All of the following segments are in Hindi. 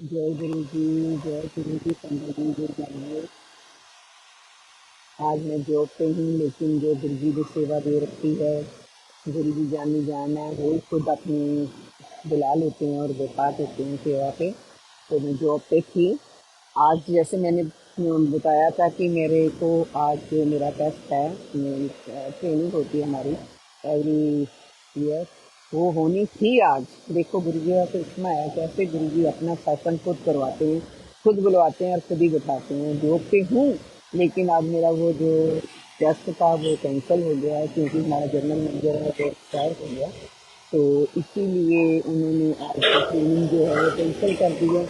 जय गुरु जी। जय गुरु जी। संगत जी जुड़ जाइए। आज मैं जॉब पे हूँ, लेकिन जो गुरु जी ने सेवा दे रखी है, गुरु जी जानी जान है, वो खुद अपनी बुला लेते हैं और बैठा देते हैं सेवा पे। तो मैं जॉब पे थी। आज जैसे मैंने बताया था कि मेरे को आज मेरा टेस्ट है, ट्रेनिंग होती है हमारी एवरी ईयर, वो होनी थी आज। देखो गुरु जी का करिश्मा है, कैसे गुरु जी अपना सत्संग खुद करवाते हैं, खुद बुलवाते हैं और खुद ही बिठाते हैं। जॉब पे हूँ, लेकिन आज मेरा वो जो टेस्ट था वो कैंसिल हो गया है, क्योंकि हमारा जनरल मैनेजर है वो एक्सपायर हो गया। तो इसीलिए उन्होंने आज की ट्रेनिंग जो है वो कैंसिल कर दी है।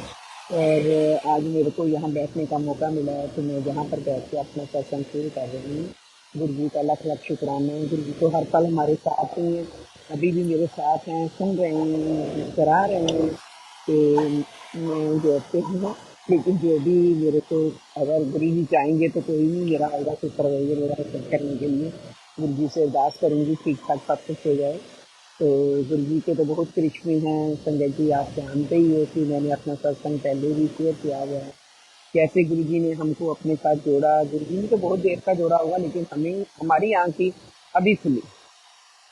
और आज मेरे को यहाँ बैठने का मौका मिला है, तो मैं यहाँ पर बैठ के अपना सत्संग शुरू कर रही हूँ। गुरु जी का लाख लाख शुक्राना है। गुरु जी तो हर पल हमारे साथ ही हैं, अभी भी मेरे साथ हैं, सुन रहे हैं, मुस्करा रहे हैं। तो मैं जॉब पे हूँ, लेकिन जो भी मेरे को, अगर गुरु जी चाहेंगे तो कोई नहीं मेरा आएगा सुपरवाइजर मेरा चेक करने के लिए। गुरु जी से अरदास करूँगी ठीक ठाक सब कुछ हो जाए। तो गुरु जी के तो बहुत करिश्मे हैं संगत जी, आप जानते ही हो कि मैंने अपना सत्संग पहले भी शेयर किया हुआ है। कैसे गुरु जी ने हमको अपने साथ जोड़ा। गुरु जी ने तो बहुत देर का जोड़ा होगा, लेकिन हमें हमारी आंख ही अभी खुली।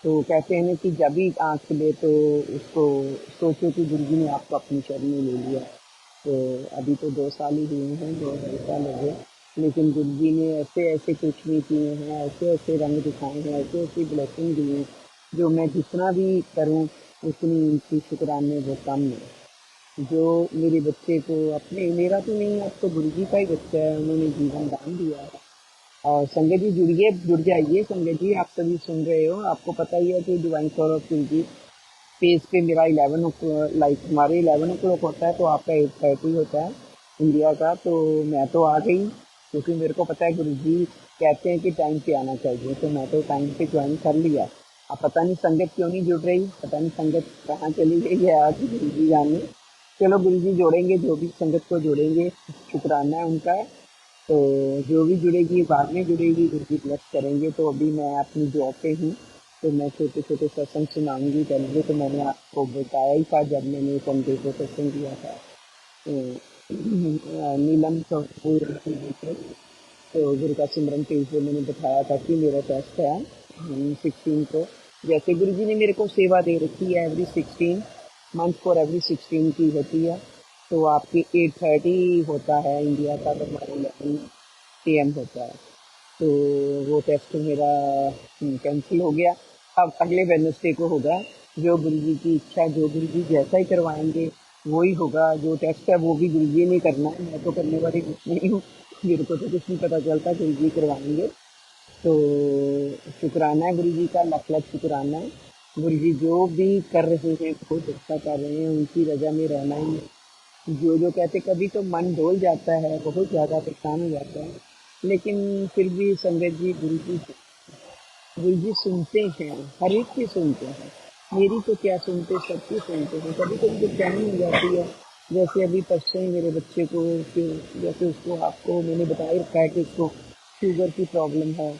तो कहते हैं ना कि जब भी आंख खुले तो उसको सोचो कि गुरु जी ने आपको अपनी शरण में ले लिया। तो अभी तो 2 साल ही हुए हैं, 2 ढाई साल हो गए, लेकिन गुरु जी ने ऐसे ऐसे करिश्मे किए हैं, ऐसे ऐसे रंग दिखाए हैं, ऐसे ऐसी ब्लेसिंग दी है, जो मैं जितना भी करूं उतनी उनकी शुक्राने वो कम है। जो मेरे बच्चे को अपने, मेरा तो नहीं, अब तो गुरु जी का ही बच्चा है, उन्होंने जीवन दान दिया है। और संगत जी जुड़िए, जुड़ जाइए संगत जी, आप सभी सुन रहे हो। आपको पता ही है कि डिवाइन सौरभ सिंह जी पेज पे मेरा 11 लाइक हमारे 11 o'clock होता है, तो आपका 8:30 होता है इंडिया का। तो मैं तो आ गई, क्योंकि मेरे को पता है गुरु जी कहते हैं कि टाइम पे आना चाहिए, तो मैं तो टाइम पे ज्वाइन कर लिया। अब पता नहीं संगत क्यों नहीं जुड़ रही, पता नहीं संगत कहाँ चली गई है आज, गुरु जी जाने। चलो गुरु जी जोड़ेंगे, जो भी संगत को जोड़ेंगे, शुक्राना है उनका। तो जो भी जुड़ेगी बाद में जुड़ेगी, गुरु जी ब्लेस करेंगे। तो अभी मैं अपनी जॉब पे हूँ, तो मैं छोटे छोटे सत्संग सुनाऊंगी। पहले तो मैंने आपको बताया ही था जब मैंने संडे को सत्संग दिया था, नीलम कपूर टीवी पे। तो गुरु का सिमरन पेज पे मैंने बताया था कि मेरा टेस्ट है 16 को। जैसे गुरु जी ने मेरे को सेवा दे रखी है, एवरी 16 मंथ फॉर एवरी 16 की होती है। तो आपकी 8:30 होता है इंडिया का, तो हमारे 11 PM होता है। तो वो टेस्ट मेरा कैंसिल हो गया। अब अगले वेडनेसडे को होगा। जो गुरु जी की इच्छा, जो गुरु जी जैसा ही करवाएंगे वो ही होगा। जो टेस्ट है वो भी गुरु जी ने करना है, मैं तो करने वाली कुछ नहीं हूँ। मेरे को तो कुछ नहीं पता चलता, गुरु जी करवाएंगे। तो शुक्राना है गुरु जी का, लाख लाख शुक्राना है। गुरु जी जो भी कर रहे हैं बहुत अच्छा कर रहे हैं, उनकी रजा में रहना ही है। जो जो कहते, कभी तो मन डोल जाता है, बहुत ज़्यादा परेशान हो जाता है, लेकिन फिर भी संगत जी, गुरु जी सुनते हैं, हर एक की सुनते हैं। मेरी तो क्या सुनते, सबकी सुनते हैं। कभी कभी तो चैन हो जाती है। जैसे अभी परसों ही मेरे बच्चे को, जैसे उसको, आपको मैंने बता ही रखा है कि उसको शुगर की प्रॉब्लम है।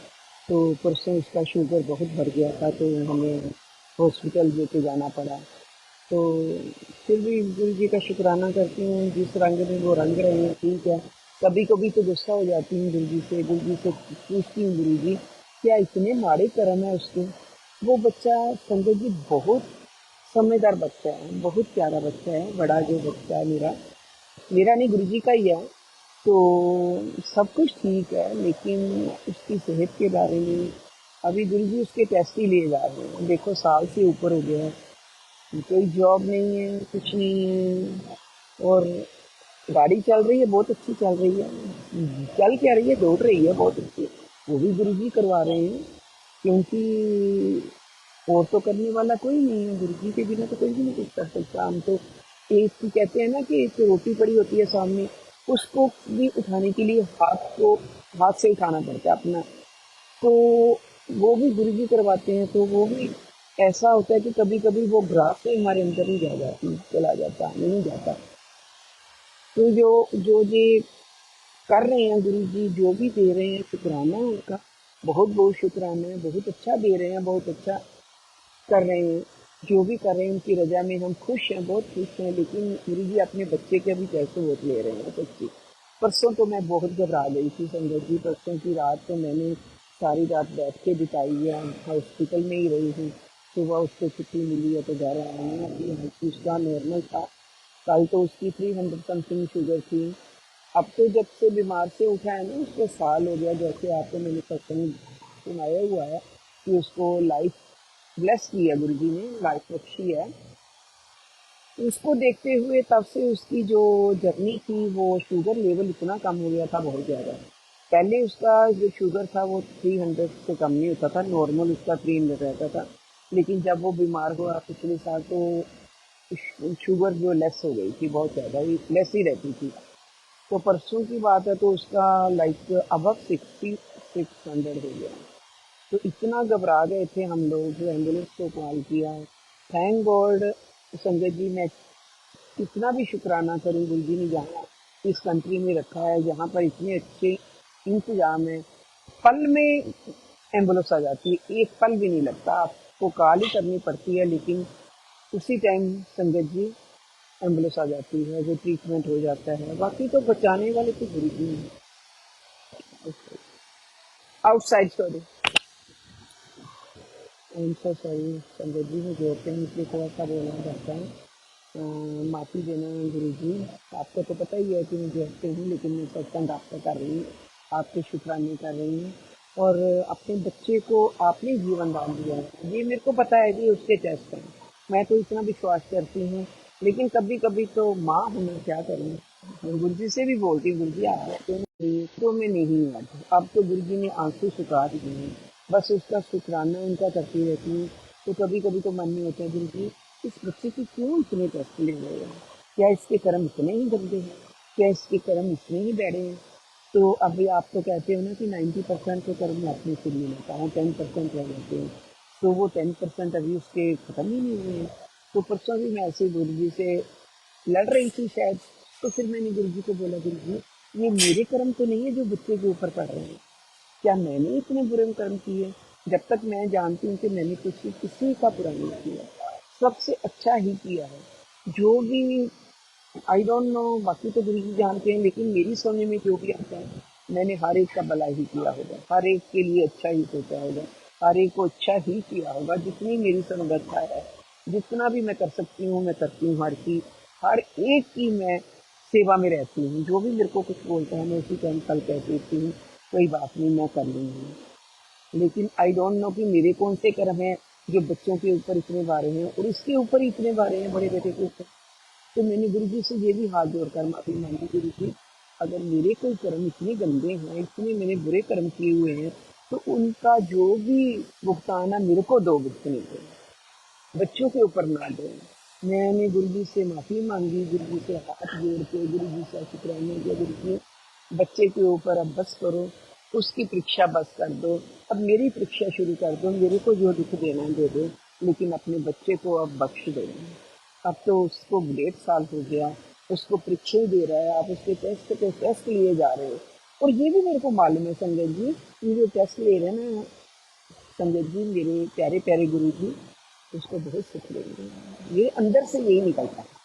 तो परसों उसका शुगर बहुत बढ़ गया था, तो हमें हॉस्पिटल लेके जाना पड़ा। तो फिर भी गुरु जी का शुक्राना करती हूँ, जिस रंग में वो रंग रहे हैं ठीक है। कभी कभी तो गुस्सा हो जाती हूँ गुरु जी से, गुरु जी से पूछती हूँ, गुरु जी क्या इतने माड़े कर्म है उसके। वो बच्चा, संजय जी, बहुत समझदार बच्चा है, बहुत प्यारा बच्चा है। बड़ा जो बच्चा है मेरा, मेरा नहीं गुरु जी का ही है। तो सब कुछ ठीक है, लेकिन उसकी सेहत के बारे में अभी गुरु जी उसके टेस्ट ही लिए जा रहे हैं। देखो साल से ऊपर हो गया है, कोई जॉब नहीं है, कुछ नहीं है। और गाड़ी चल रही है, बहुत अच्छी चल रही है। चल क्या रही है, दौड़ रही है बहुत अच्छी। वो भी गुरु जी करवा रहे हैं, क्योंकि और तो करने वाला कोई नहीं है। गुरु जी के बिना तो कोई भी नहीं कुछ कर सकता। हम तो एक ही कहते हैं ना कि एक रोटी पड़ी होती है सामने, उसको भी उठाने के लिए हाथ से उठाना पड़ता है अपना। तो वो भी गुरु जी करवाते हैं, तो वो भी ऐसा होता है कि कभी कभी वो भ्रास से हमारे अंदर ही जा जाती, चला जाता, नहीं जाता। तो जो जो ये कर रहे हैं गुरु जी, जो भी दे रहे हैं, शुक्राना है उनका, बहुत बहुत शुक्राना है। बहुत अच्छा दे रहे हैं, बहुत अच्छा कर रहे हैं। जो भी कर रहे हैं उनकी रजा में हम खुश हैं, बहुत खुश हैं। लेकिन गुरु जी अपने बच्चे के भी पैसे बहुत ले रहे हैं सच्ची। परसों तो मैं बहुत घबरा गई थी संगत जी। परसों की रात तो मैंने सारी रात बैठ के बिताई है, हॉस्पिटल में ही रही हूँ। सुबह उसको छुट्टी मिली है तो घर आई हूँ। अभी हालांकि उसका नॉर्मल था। कल तो उसकी 300 समथिंग शुगर थी। अब तो जब से बीमार से उठा है ना, उसको साल हो गया। जैसे आपको मैंने सत्संग सुनाया हुआ है कि उसको लाइफ ब्लेस की है, गुरु जी ने लाइफ बख्शी है। उसको देखते हुए तब से उसकी जो जर्नी थी, वो शुगर लेवल इतना कम हो गया था, बहुत ज़्यादा। पहले उसका जो शुगर था वो 300 से कम नहीं होता था, नॉर्मल उसका 300 रहता था। लेकिन जब वो बीमार हुआ पिछले साल तो शुगर जो लेस हो गई थी, बहुत ज़्यादा ही लेस ही रहती थी। तो परसों की बात है तो उसका लाइक अबव 6,600 हो गया। तो इतना घबरा गए थे हम लोग, एम्बुलेंस को कॉल किया। थैंक गॉड संगत जी, मैं कितना भी शुक्राना करूं गुरु जी ने जहाँ इस कंट्री में रखा है, जहाँ पर इतने अच्छे इंतजाम है। पल में एम्बुलेंस आ जाती है, एक पल भी नहीं लगता। आपको कॉल ही करनी पड़ती है, लेकिन उसी टाइम संगत जी एम्बुलेंस आ जाती है, वो ट्रीटमेंट हो जाता है। बाकी तो बचाने वाले तो गुरु जी हैं। Outside sorry, I am so sorry संगत जी, मुझे होते हैं इसलिए थोड़ा सा बोलना चाहता हूँ। माफ़ी देना गुरु जी। आपको तो पता ही है कि मैं हफ्ते हूँ, लेकिन मैं सत्संग आपका कर रही हूँ, आपके शुक्राने कर रही हूँ। और अपने बच्चे को आपने जीवन दान दिया है, ये मेरे को पता है कि उसके टेस्ट हैं। मैं तो इतना विश्वास करती हूँ। लेकिन कभी कभी तो माँ हूँ, मैं क्या करूँ। मैं गुरु जी से भी बोलती हूँ, गुरु जी आप तो मैं नहीं हूँ अब तो गुरु जी ने आंसू सुखा दिए हैं। बस उसका शुक्राना उनका करती रहती हूँ। तो कभी कभी तो मन में होता है, गुरु जी इस बच्चे की क्यों इतने कष्ट ले रहे हैं? क्या इसके कर्म इतने ही गंदे हैं? क्या इसके कर्म इतने ही बैडे हैं? तो अभी आप तो कहते हो ना कि 90% के कर्म मैं अपने से ले लेता हूँ, 10% रह जाते हैं। तो वो 10% अभी उसके खत्म ही नहीं हुए हैं। तो परसों भी मैं ऐसे गुरु जी से लड़ रही थी शायद। तो फिर मैंने गुरु जी को बोला, गुरु जी ये मेरे कर्म तो नहीं है जो बच्चे के ऊपर पड़ रहे हैं। क्या मैंने इतने बुरे कर्म किए? जब तक मैं जानती हूँ कि मैंने किसी का बुरा नहीं किया, सबसे अच्छा ही किया है। जो भी आई डोंट नो, बाकी तो गुरु जी जानते हैं, लेकिन मेरी समझ में जो भी आता है, मैंने हर एक का भला ही किया होगा, हर एक के लिए अच्छा ही सोचा होगा, हर एक को अच्छा ही किया होगा। जितनी मेरी समर्थता है, जितना भी मैं कर सकती हूँ मैं करती हूँ। हर एक की मैं सेवा में रहती हूँ। जो भी मेरे को कुछ बोलता है मैं उसी टाइम कल कह देती हूँ, कोई बात नहीं मैं कर लूँगी। लेकिन आई डोंट नो कि मेरे कौन से कर्म हैं जो बच्चों के ऊपर इतने बारे हैं और इसके ऊपर ही इतने बारे हैं, बड़े बेटे के ऊपर। तो मैंने गुरु जी से ये भी हाथ जोड़कर माफी मांगी, गुरु जी अगर मेरे कोई कर्म इतने गंदे हैं, इतने मैंने बुरे कर्म किए हुए हैं, तो उनका जो भी भुगतान है मेरे को दो भुगतने को, बच्चों के ऊपर ना दो। मैंने गुरु जी से माफी मांगी, गुरु जी से हाथ जोड़ के गुरु जी से शुक्राना किया, गुरु जी बच्चे के ऊपर अब बस करो, उसकी परीक्षा बस कर दो, अब मेरी परीक्षा शुरू कर दो, मेरे को जो दुख देना है दे दो, लेकिन अपने बच्चे को अब बख्श दो। अब तो उसको 1.5 साल हो गया, उसको परीक्षा ही दे रहा है, आप उसके टेस्ट पे टेस्ट लिए जा रहे हो। और ये भी मेरे को मालूम है संजय जी, ये जो टेस्ट ले रहे हैं ना संजय जी, मेरे प्यारे प्यारे गुरु जी, उसको बहुत सुख मिलेगा। ये अंदर से यही निकलता है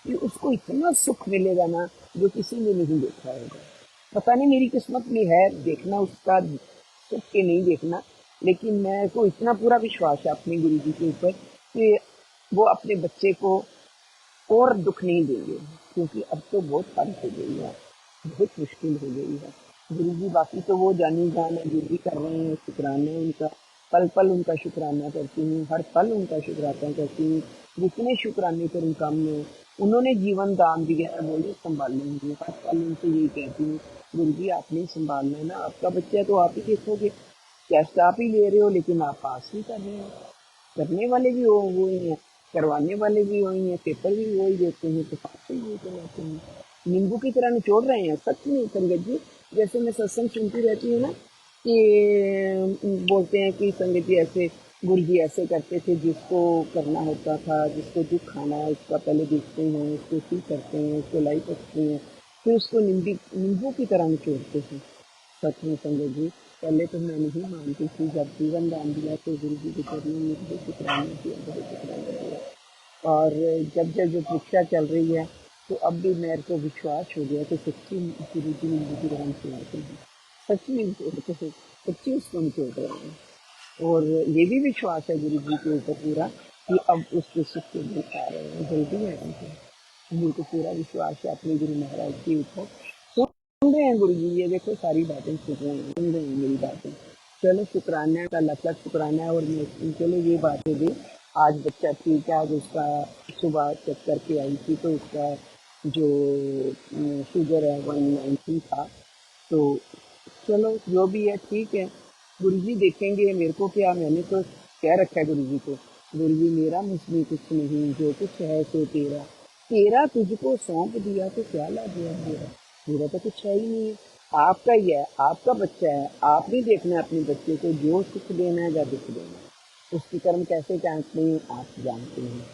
कि उसको इतना सुख मिलेगा ना, जो किसी ने नहीं देखा होगा। पता नहीं मेरी किस्मत में है देखना उसका सुख के नहीं देखना, लेकिन मैं को इतना पूरा विश्वास है अपने गुरु जी के ऊपर कि वो अपने बच्चे को और दुख नहीं देंगे। क्योंकि अब तो बहुत हद हो गई है, बहुत मुश्किल हो गई है। गुरु जी बाकी तो वो जानी जान है, जो भी कर रहे हैं शुक्राना उनका, पल पल उनका शुक्राना करती हूँ, हर पल उनका शुक्राना करती हूँ। जितने शुक्राने करूँ कम में। उन्होंने जीवन दान दिया है, वो ही संभालेंगे। हर पल उनसे यही कहती हूँ, गुरु जी आपने ही संभालना है ना, आपका बच्चा तो आप ही देखोगे। टेस्ट आप ही ले रहे हो, लेकिन आप पास ही कर रहे हो। करने वाले भी वो ही हैं, करवाने वाले भी वही हैं, पेपर भी वही देते हैं, तो पास ही वही करवाते हैं। नींबू की तरह निचोड़ रहे हैं सच में संगत जी। जैसे मैं सत्संग सुनती रहती हूँ ना कि बोलते हैं कि संगत जी ऐसे गुरु जी ऐसे करते थे, जिसको करना होता था, जिसको दुख खाना है उसका पहले देखते हैं, उसको ठीक करते हैं, उसको लाई करते हैं, फिर उसको नींबू की तरह निचोड़ते हैं। सच में संगत जी, पहले तो मैं नहीं मानती थी, जब जीवन दान दिया तो गुरु जी के चरणों में बहुत शुक्राना किया, बहुत शुक्राना किया। और जब जब जो परीक्षा चल रही है तो अब भी मेरे को विश्वास हो गया कि सच्ची गुरु जी ने मुझे ग्रहण किया है, सच में निचोड़ते हैं, सच्ची उसको निचोड़ रहे हैं। और ये भी विश्वास है गुरु जी के ऊपर पूरा कि अब उसके सुख के दिन आ रहे हैं, जल्दी आएंगे। मेरे को पूरा विश्वास है अपने गुरु महाराज के ऊपर। सुन रहे हैं गुरु जी, ये देखो सारी बातें सुन रहे हैं मेरी बातें। चलो शुक्राना का लख लख शुक्राना है। और मैं चलो ये बातें भी, आज बच्चा ठीक है, आज उसका सुबह चेक करके आई थी तो उसका जो शुगर है 190 था। तो चलो जो भी है ठीक है, गुरु जी देखेंगे मेरे को क्या, मैंने तो कह रखा है गुरु जी को, गुरु जी मेरा मुझमें कुछ नहीं, जो कुछ है सो तेरा, तेरा तुझको सौंप दिया तो क्या ला दिया मेरा, मेरा तो कुछ है ही नहीं है, आपका ही है, आपका बच्चा है, आप भी देखना है अपने बच्चे को, जो सुख देना है या दुख देना है, उसके कर्म कैसे काटने हैं आप जानते हैं।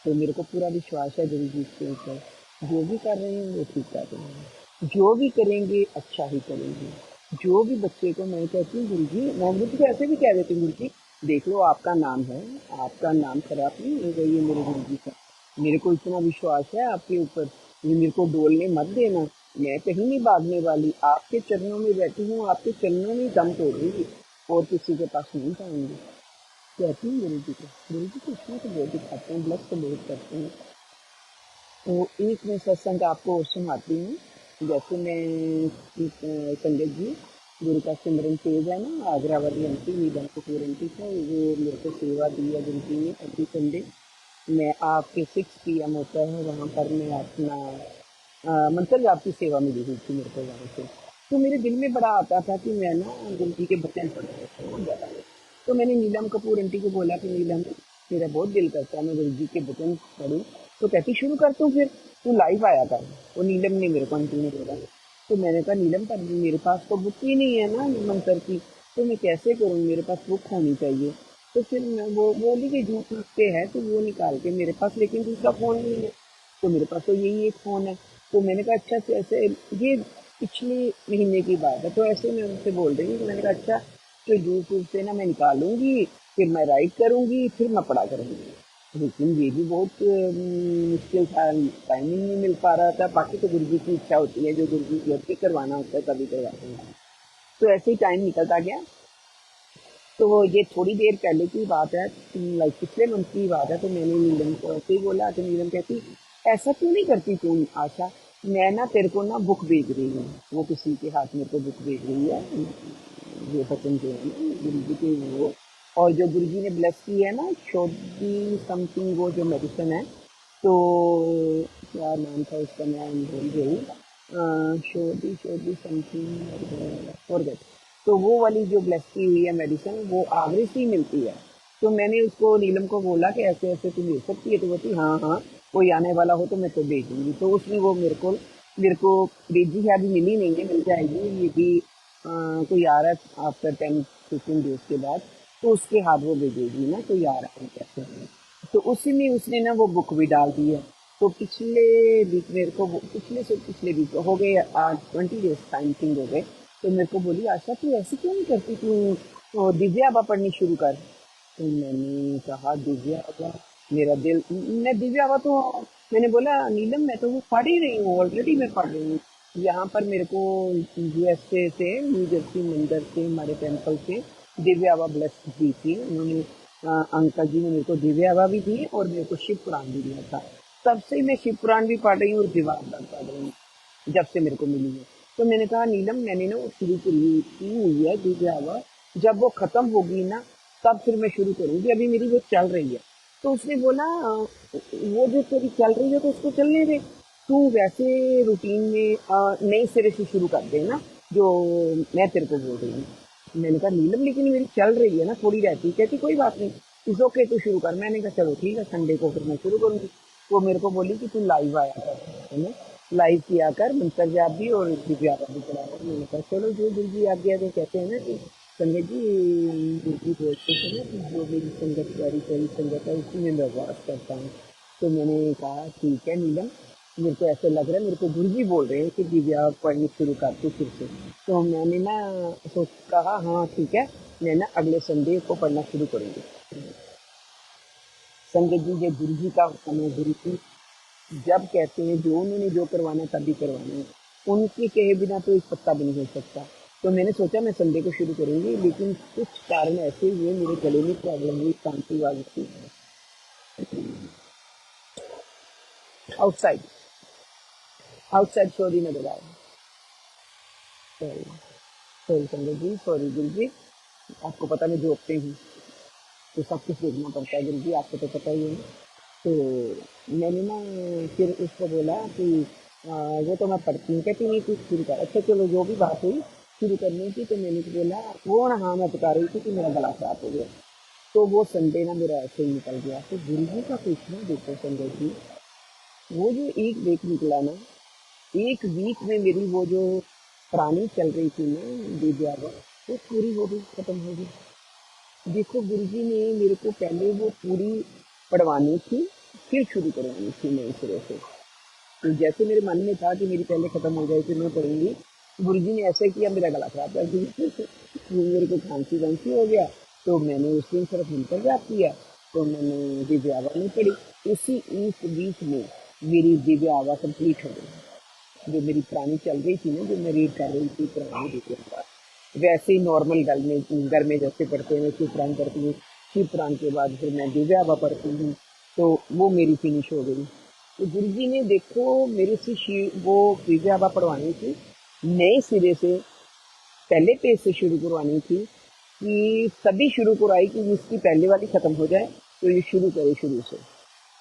तो मेरे को पूरा विश्वास है गुरु जी के ऊपर, जो भी कर रहे हैं वो ठीक कर रहे हैं, जो भी करेंगे अच्छा ही करेंगे। जो भी बच्चे को मैं कहती हूँ गुरु जी, मैं मुझे तो ऐसे भी कह देती हूँ गुरु जी, देख लो आपका नाम है, आपका नाम खराब नहीं होगा ये मेरे गुरु जी का, मेरे को इतना विश्वास है आपके ऊपर, ये मेरे को डोलने मत देना, मैं कहीं नहीं भागने वाली, आपके चरणों में बैठी हूँ, आपके चरणों में दम तोड़ूंगी और किसी के पास नहीं जाऊंगी। कहती हूँ गुरु जी को, गुरु जी को इसमें तो बहुत दिखाते हैं, ब्लस तो बहुत करते हैं। तो एक मैं सत्संग आपको और सुनाती हूँ। जैसे मैं संगत जी, गुरु का सिमरन तेज है ना, आगरा वाली आंटी नीलम कपूर आंटी का, वो मेरे को सेवा दी है गुरु जी ने एवरी संडे। मैं आपके 6 PM होता है वहाँ पर, मैं अपना मंत्र जाप की सेवा मिली हुई थी मेरे को वहाँ से। तो मेरे दिल में बड़ा आता था कि मैं ना गुरु जी के बचन पढ़ूँ। तो मैंने नीलम कपूर आंटी को बोला कि नीलम, मेरा बहुत दिल करता है मैं गुरु जी के बचन पढ़ूँ। तो कहती शुरू करता हूँ, फिर तू लाइव आया कर। वो नीलम ने मेरे को आंटी ने बोला। तो मैंने कहा नीलम पर मेरे पास तो बुक ही नहीं है ना मंत्र की, तो मैं कैसे करूँ, मेरे पास बुक होनी चाहिए। तो फिर मैं वो बोली कि यूट्यूब पे है तो वो निकाल के मेरे पास, लेकिन दूसरा फ़ोन नहीं है, तो मेरे पास तो यही एक फ़ोन है। तो मैंने कहा अच्छा, से ऐसे ये पिछले महीने की बात है, तो ऐसे मैं उनसे बोल रही हूँ। तो मैंने कहा अच्छा, तो यूट्यूब से ना मैं निकालूंगी, फिर मैं राइट करूंगी, फिर मैं पढ़ा करूंगी। लेकिन ये भी बहुत मुश्किल था, टाइमिंग नहीं मिल पा रहा था। बाकी तो गुरु जी की इच्छा होती है, जो गुरु जी की होती है करवाना होता है तभी करवाते हैं। तो ऐसे ही टाइम निकलता गया। तो ये थोड़ी देर पहले की बात है, लाइक पिछले मंथ की बात है। तो मैंने नीलम को ऐसे ही बोला, तो नीलम कहती ऐसा क्यों नहीं करती तुम आशा, मैं ना तेरे को ना बुक भेज रही हूँ। वो किसी के हाथ में तो बुक भेज रही है, ये बचन जो है ना गुरु जी के वो, और जो गुरु जी ने ब्लेस की है ना शोधी समथिंग, वो जो मेडिसिन है, तो क्या नाम था उसका, मैं भूल गई, शोधी शोधी समथिंग फॉरगेट। तो वो वाली जो ब्लेस की हुई है मेडिसिन, वो आगरे से ही मिलती है। तो मैंने उसको नीलम को बोला कि ऐसे ऐसे तुम ले सकती है, तो बोलती हाँ हाँ, कोई आने वाला हो तो मैं तो भेजूंगी। तो उसने वो मेरे को भेजी है, अभी मिली नहीं है, मिल जाएगी ये भी। कोई आ रहा है आफ्टर 10-15 डेज के बाद, तो उसके हाथ वो भेजेगी ना, कोई आ रहा है कैसे। तो उसी में उसने ना वो बुक भी डाल दी है। तो पिछले वीक मेरे को पिछले से पिछले वीक हो गए, 20 डेज टाइम थिंग हो गए। तो मेरे को बोली आशा तू ऐसे क्यों नहीं करती, तू दिव्या आबा पढ़नी शुरू कर। तो मैंने कहा दिव्या आबा, मेरा दिल, मैं दिव्या आबा तो, मैंने बोला नीलम मैं तो वो पढ़ ही रही हूँ, ऑलरेडी मैं पढ़ रही हूँ। यहाँ पर मेरे को USA से, न्यू जर्सी मंदिर से, हमारे टेम्पल से दिव्या आबा ब्लेस दी थी उन्होंने। अंकल जी ने मेरे को दिव्या आबा भी दी और मेरे को शिव पुराण भी दिया था। तब से मैं शिव पुराण भी पढ़ रही हूँ और दिवार पढ़ रही हूँ, जब से मेरे को मिली है। तो मैंने कहा नीलम मैंने ना वो शुरू की हुई है दिव्या आबा, जब वो खत्म होगी ना तब फिर मैं शुरू करूंगी, अभी मेरी वो चल रही है। तो उसने बोला वो जो तेरी चल रही है तो उसको चलने दे, तू वैसे रूटीन में नए सिरे से शुरू कर दे ना, जो मैं तेरे को बोल रही हूँ। मैंने कहा नीलम लेकिन मेरी चल रही है ना, थोड़ी रहती। कहती कोई बात नहीं, इस ओके तू शुरू कर। मैंने कहा चलो ठीक है, संडे को फिर मैं शुरू करूंगी। वो मेरे को बोली कि तू लाइव आया कर, है ना, लाइव किया कर, मंत्र जाप भी और दिव्या आबा भी चला कर। मैंने कहा चलो जो गुरु जी आज्ञा दे। कहते हैं ना कि संगत जी, गुरु जी बोलते थे ना कि जो मेरी संगत प्यारी प्यारी संगत है उसी में मैं वास करता हूँ। तो मैंने कहा ठीक है नीलम, मेरे को ऐसे लग रहा है, मेरे को गुरुजी बोल रहे हैं कि दिव्या पढ़नी शुरू कर तू फिर से। तो मैंने ना सोच कहा हाँ ठीक है, मैं ना अगले संडे को पढ़ना शुरू करूंगी। संगत जी, ये गुरुजी का हुक्म है। गुरुजी जब कहते हैं, जो उन्होंने जो करवाना है तभी करवाना है, उनके कहे बिना तो एक पत्ता भी नहीं हो सकता। तो मैंने सोचा मैं संडे को शुरू करूंगी, लेकिन कुछ कारण ऐसे हुए, मेरे गले में प्रॉब्लम हुई, कांति वाली थी आउटसाइड। आउटसाइड सॉरी नजर आया। सॉरी, सॉरी संगत जी, सॉरी गुरु जी। आपको पता मैं जॉब पे हूँ, तो सब कुछ देखना पड़ता है गुरु जी, आपको तो पता ही है। तो मैंने ना फिर उसको बोला कि वो तो मैं पढ़ती हूँ। कहती नहीं कुछ शुरू कर। अच्छा चलो, जो भी बात हुई शुरू करने की, तो मैंने बोला, वो ना हाँ मैं बता रही थी कि मेरा गला खराब हो गया। तो वो संडे ना मेरा ऐसे ही निकल गया। तो गुरु जी का पूछना देखो संजय जी, वो जो एक वीक निकला ना, एक वीक में मेरी वो जो पुरानी चल रही थी ना दिव्या, वो पूरी हो गई, खत्म हो गई। देखो गुरुजी ने मेरे को पहले वो पूरी पढ़वानी थी, फिर शुरू करवानी थी नए सिरे से। तो जैसे मेरे मन में था कि मेरी पहले खत्म हो जाए फिर मैं पढ़ूंगी, गुरुजी ने ऐसे किया, मेरा गला खराब कर दिया। मेरे को खांसी वांसी हो गया। तो मैंने उस दिन सिर्फ इंटर जाप किया, तो मैंने दिव्य आवा नहीं पढ़ी। उसी इस बीच में मेरी दिव्य आवा कंप्लीट हो गई। जो मेरी पुरानी चल रही थी ना, जो मैं रीड कर रही थी पुरानी दिव्य आवा, वैसे ही नॉर्मल घर में जैसे पढ़ते हैं वैसे पुराण करती हूँ। शिव पुराण के बाद फिर मैं दिव्य आवा पढ़ती हूँ, तो वो मेरी फिनिश हो गई। तो गुरु जी ने देखो मेरे से वो दिव्य आवा पढ़वानी थी नए सिरे से, पहले पेज से शुरू करवानी थी, कि तभी शुरू करवाई कि इसकी पहले वाली खत्म हो जाए, तो ये शुरू करे शुरू से।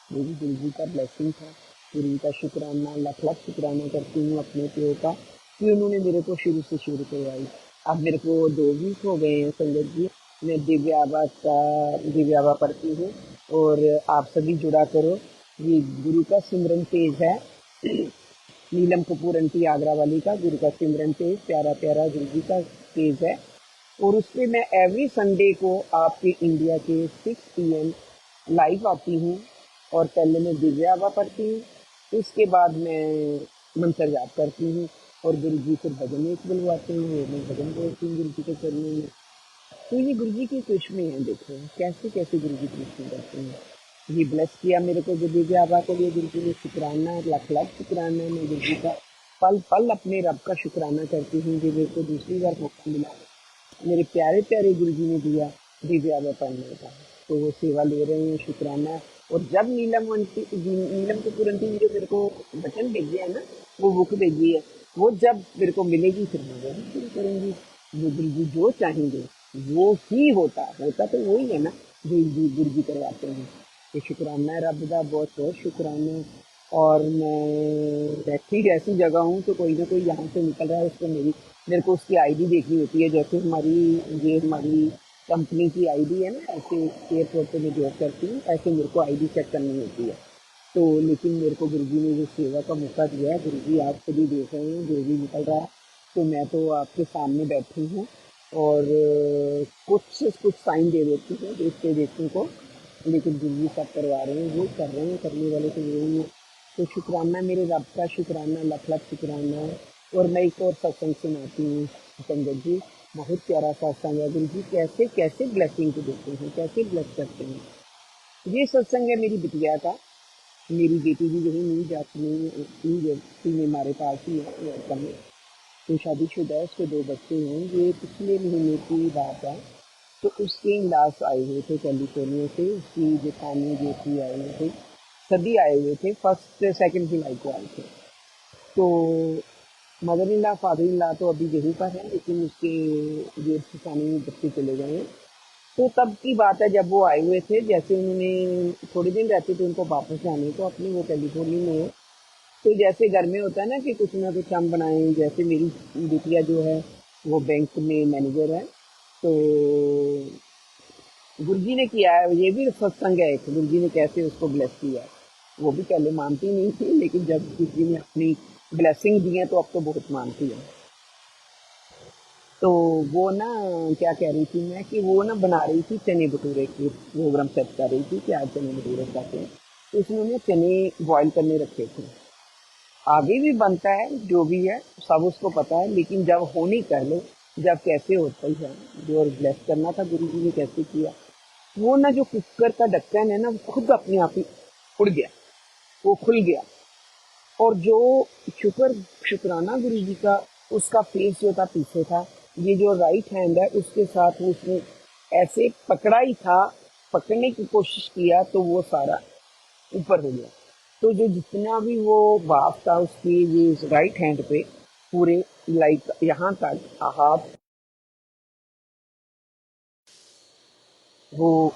मेरी गुरु जी का ब्लेसिंग था। गुरु जी का शुक्राना, लाख लाख शुक्राना करती हूँ अपने पियो का, कि उन्होंने मेरे को शुरू से शुरू करवाई। अब मेरे को 2 वीक हो गए हैं संगत जी, मैं दिव्याबा पढ़ती हूँ। और आप सभी जुड़ा करो। ये गुरु का सिमरन पेज है, नीलम कपूर आंटी आगरा वाली का गुरु का सिमरन पेज, प्यारा प्यारा गुरु जी का पेज है। और उस पे मैं एवरी संडे को आपके इंडिया के 6 PM लाइव आती हूँ। और पहले मैं दिव्यावा पढ़ती हूँ, उसके बाद मैं मंत्र जाप करती हूँ, और गुरु जी फिर भजन एक बुलवाते हैं, वो मैं भजन बोलती हूँ गुरु जी के चरणों में। तो ये गुरु जी के कृष्ण हैं, देखो कैसे कैसे गुरु जी कृष्ण करते हैं। ये ब्लेस किया मेरे को जो दिव्यावा को लिए, गुरु जी ने शुक्राना, लाख लाख शुक्राना। मैं गुरु जी का पल पल अपने रब का शुक्राना करती हूँ जो मेरे को दूसरी बार मौका मिला, मेरे प्यारे प्यारे गुरु जी ने दिया दिव्या में पढ़ने का। तो वो सेवा ले रहे हैं, शुक्राना। और जब नीलम कपूर आंटी ने जो मेरे को वचन भेजे है ना, वो बुक भेजी है, वो जब मेरे को मिलेगी फिर मैं वही शुरू करूंगी। जो गुरु जी जो चाहेंगे वो ही होता, होता तो वही है ना जो गुरु जी करवाते हैं। तो शुक्राना है रब का, बहुत बहुत शुक्राना। और मैं बैठी ऐसी जगह हूँ, तो कोई ना कोई यहाँ से निकल रहा है, उसको मेरे को उसकी आईडी देखनी होती है। जैसे हमारी कंपनी की आईडी है ना, ऐसे एयरपोर्ट पे मैं जॉब करती हूँ, ऐसे मेरे को आईडी चेक करनी होती है। तो लेकिन मेरे को गुरुजी ने जो सेवा का मौका दिया है, गुरुजी आप सभी देख रहे हैं जो भी निकल रहा है, तो मैं तो आपके सामने बैठी हूँ। और कुछ साइन दे देती हूँ देखते देखते को, लेकिन गुरुजी सब करवा रहे हैं, वो कर रहे हैं, करने वाले तो यही हैं। तो शुक्राना मेरे रब का, शुक्राना, लाख लाख शुक्राना। और मैं एक और सत्संग सुनाती हूँ संगत जी, बहुत प्यारा सत्संग है। गुरु जी कैसे कैसे ब्लेसिंग को देते हैं, कैसे ब्लेस करते हैं। ये सत्संग है मेरी बिटिया का। मेरी बेटी भी यही न्यू जर्सी में हमारे पास ही है, वेलकम है। तो शादीशुदा है, उसके 2 बच्चे हैं। ये पिछले महीने की बात है। तो उसके लाश आए हुए थे कैलिफोर्निया से, उसकी जेठानी जेठी आए हुए थे, सभी आए हुए थे, 1 2 जुलाई को आए थे। तो mother in law father in law तो अभी यहीं पर है, लेकिन उसके जेठ सिखाने में बच्चे चले गए हैं। तो तब की बात है जब वो आए हुए थे, जैसे उन्होंने थोड़े दिन रहते थे उनको वापस जाने को अपने, वो कैलिफोर्निया में है। तो जैसे घर में होता है ना कि कुछ ना कुछ हम बनाएं, जैसे मेरी बिटिया जो है वो बैंक में मैनेजर है। तो गुरुजी ने किया है, ये भी सत्संग है एक, गुरुजी ने कैसे उसको ब्लेस किया है। वो भी पहले मानती नहीं थी, लेकिन जब गुरुजी ने अपनी ब्लेसिंग दी है तो अब तो बहुत मानती है। तो वो ना, क्या कह रही थी मैं, कि वो ना बना रही थी चने भटूरे की प्रोग्राम सेट कर रही थी कि आज चने भटूरे खाते हैं। तो उसने चने बॉईल करने रखे थे। आगे भी बनता है, जो भी है सब उसको पता है, लेकिन जब होनी पहले, जब कैसे होता ही है, जो ब्लेस करना था गुरु जी ने कैसे किया। वो ना जो कुकर का ढक्कन है ना, वो खुद अपने आप ही उड़ गया, वो खुल गया। और जो शुक्र शुक्राना गुरु जी का, उसका फेस जो था पीछे था, ये जो राइट हैंड है उसके साथ वो उसने ऐसे पकड़ा ही था, पकड़ने की कोशिश किया तो वो सारा ऊपर हो गया। तो जो जितना भी वो बाप था उसके ये राइट हैंड पे पूरे लाइक यहाँ तक हाथ, वो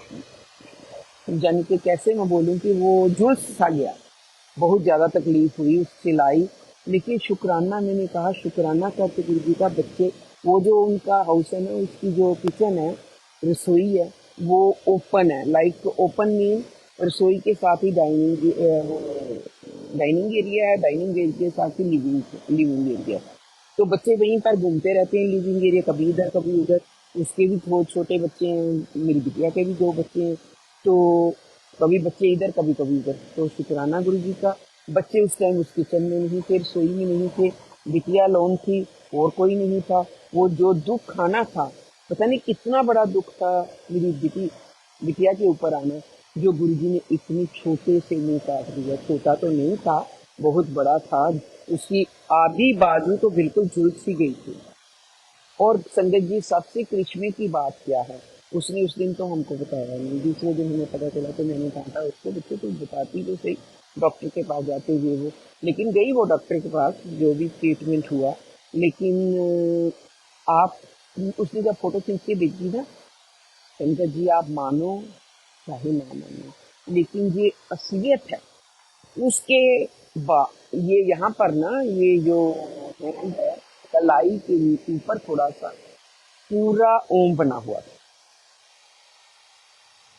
जान के कैसे मैं बोलूँ कि वो झुलस सा गया। बहुत ज़्यादा तकलीफ हुई उस चिल्लाई। लेकिन शुक्राना, मैंने कहा शुक्राना करते गुरु जी का। बच्चे, वो जो उनका हाउस है ना, उसकी जो किचन है, रसोई है, वो ओपन है। लाइक ओपन मीन रसोई के साथ ही डाइनिंग एरिया है, डाइनिंग एरिया के साथ ही लिविंग एरिया। तो बच्चे वहीं पर घूमते रहते हैं लिविंग एरिया, कभी इधर कभी उधर। उसके भी बहुत छोटे बच्चे हैं, मेरी बिटिया के भी दो बच्चे हैं। तो कभी बच्चे इधर कभी कभी उधर। तो शुक्राना गुरु जी का। बच्चे उस टाइम उस किचन में नहीं थे, रसोई में नहीं थे, बिटिया लोन थी, और कोई नहीं था। वो जो दुख खाना था, पता नहीं कितना बड़ा दुख था मेरी बिटिया के ऊपर आना, जो गुरुजी ने इतनी छोटे से मुंह काट दिया। छोटा तो नहीं था, बहुत बड़ा था। उसकी आधी बाजू तो बिल्कुल झुलस सी गई थी। और संगत जी, सबसे करिश्मे की बात क्या है, उसने उस दिन तो हमको बताया नहीं। दूसरे दिन हमें पता चला तो मैंने कहा था उसको, बच्चे तो बताती तो सही, डॉक्टर के पास जाते हुए वो। लेकिन गई वो डॉक्टर के पास, जो भी ट्रीटमेंट हुआ। लेकिन आप, उसने जब फोटो खींच के भेजी ना, संगत जी आप मानो चाहे ना मानो, लेकिन ये असलियत है। उसके बा ये यहाँ पर ना, ये जो hand है, कलाई के ऊपर थोड़ा सा पूरा ओम बना हुआ था।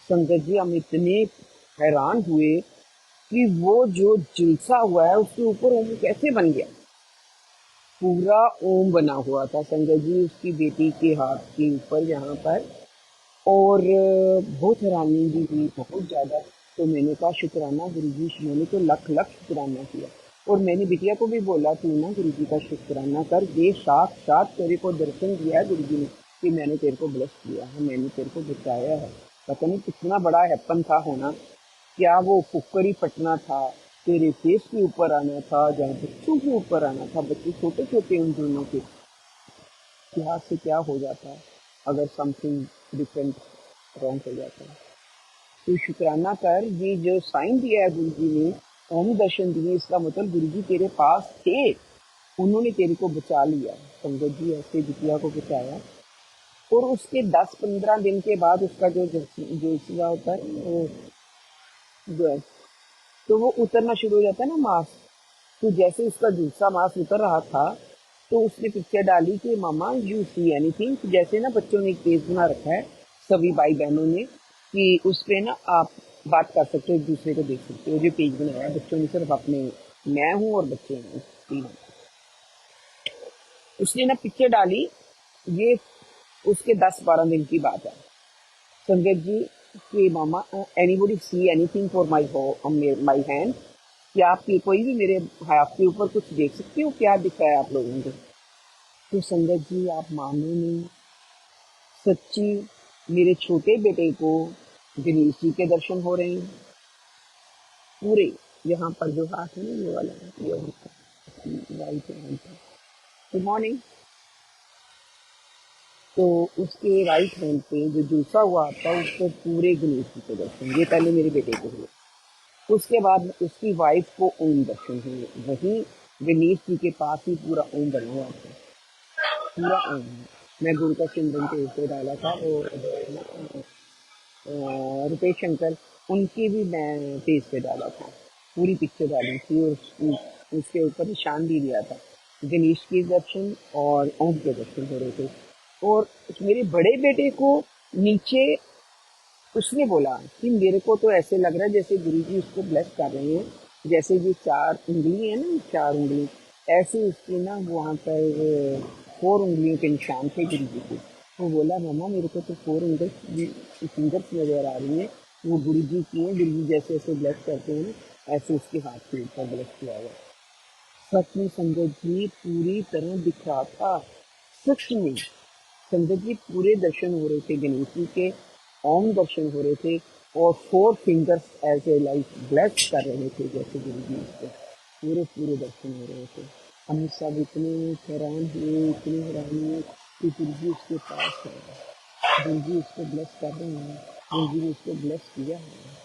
संगत जी हम इतने हैरान हुए कि वो जो झुलसा हुआ है उसके ऊपर ओम कैसे बन गया। पूरा ओम बना हुआ था संगत जी उसकी बेटी के हाथ के ऊपर यहाँ पर। और बहुत हैरानी भी हुई, बहुत ज़्यादा। तो मैंने कहा शुक्राना गुरुजी, मैंने तो लख लख शुक्राना किया। और मैंने बिटिया को भी बोला तू ना गुरुजी का शुक्राना कर, ये साक्षात तेरे को दर्शन दिया है गुरुजी ने, कि मैंने तेरे को ब्लेस किया है, मैंने तेरे को बचाया है। पता नहीं कितना बड़ा हैपन था होना। क्या वो कुकर ही फटना था, तेरे फेस के ऊपर आना था, जहाँ बच्चों के ऊपर आना था, बच्चे छोटे छोटे उन दोनों के, क्या से क्या हो जाता अगर समथिंग डिफरेंट रॉन्ग हो जाता है। तो शुक्राना कर, ये जो साइन दिया है गुरु जी ने, ओम दर्शन दिए, इसका मतलब गुरु जी तेरे पास थे, उन्होंने तेरे को बचा लिया। संगत जी ऐसे बिटिया को बचाया। और उसके 10-15 दिन के बाद उसका जो जुलसा होता है वो जो है, तो वो उतरना शुरू हो जाता है ना मांस। तो जैसे उसका जुलसा मांस उतर रहा था, तो उसने पिक्चर डाली कि मामा यू सी एनीथिंग। जैसे ना बच्चों ने एक पेज बना रखा है, सभी भाई बहनों ने, कि उस पे ना आप बात कर सकते हो, एक दूसरे को देख सकते हो। जो पेज बनाया है बच्चों ने, सिर्फ अपने, मैं हूँ और बच्चे हैं तीन। उसने ना पिक्चर डाली, ये उसके 10-12 दिन की बात है संगत जी, कि मामा anybody see anything for my hand, क्या आप कोई भी मेरे हाथ के ऊपर कुछ देख सकते हो, क्या दिख रहा है आप लोगों को। तो संगत जी आप मानो नहीं, सच्ची मेरे छोटे बेटे को गणेश जी के दर्शन हो रहे हैं पूरे। यहाँ पर जो हाथ है ना, ये वाला है, ये उनका राइट हैंड था। Good morning. तो उसके राइट हैंड पे जो जुलसा हुआ था, उस पर पूरे गणेश जी के दर्शन, ये पहले मेरे बेटे को हुए। उसके बाद उसकी वाइफ को ओम दर्शन हुए, वहीं गणेश जी के पास ही पूरा ओम बना हुआ था, पूरा ओम। मैं गुरु का सिमरन पे उसे डाला था, वो रुपेश शंकर, उनकी भी मैं पेज पे डाला था, पूरी पिक्चर डाली थी। और उसके ऊपर निशान भी दिया था, गणेश के दर्शन और ओम के दर्शन हो रहे थे। और मेरे बड़े बेटे को नीचे उसने बोला कि मेरे को तो ऐसे लग रहा है जैसे गुरु जी उसको ब्लेस कर रहे हैं, जैसे ये 4 उंगली है ना, 4 उंगली ऐसे उसके ना वहाँ पर 4 उंगलियों के निशान थे गुरु जी के। वो बोला मामा मेरे को तो 4 उंगली फिंगर्स नजर आ रही है, वो गुरु जी की है, गुरु जी जैसे ऐसे ब्लेस करते हैं ना, ऐसे उसके हाथ के ऊपर ब्लेस किया हुआ। सच में संगत जी पूरी तरह दिख रहा था। सच में संगत जी पूरे दर्शन हो रहे थे गणेश जी के, ओम दर्शन हो रहे थे, और 4 fingers as a like bless कर रहे थे जैसे गुरु जी उसको, पूरे पूरे दर्शन हो रहे थे। हम सब इतने हैरान हुए कि गुरु जी उसके पास है, गुरु जी उसको ब्लेस कर रहे हैं, गुरु जी ने उसको ब्लेस किया है।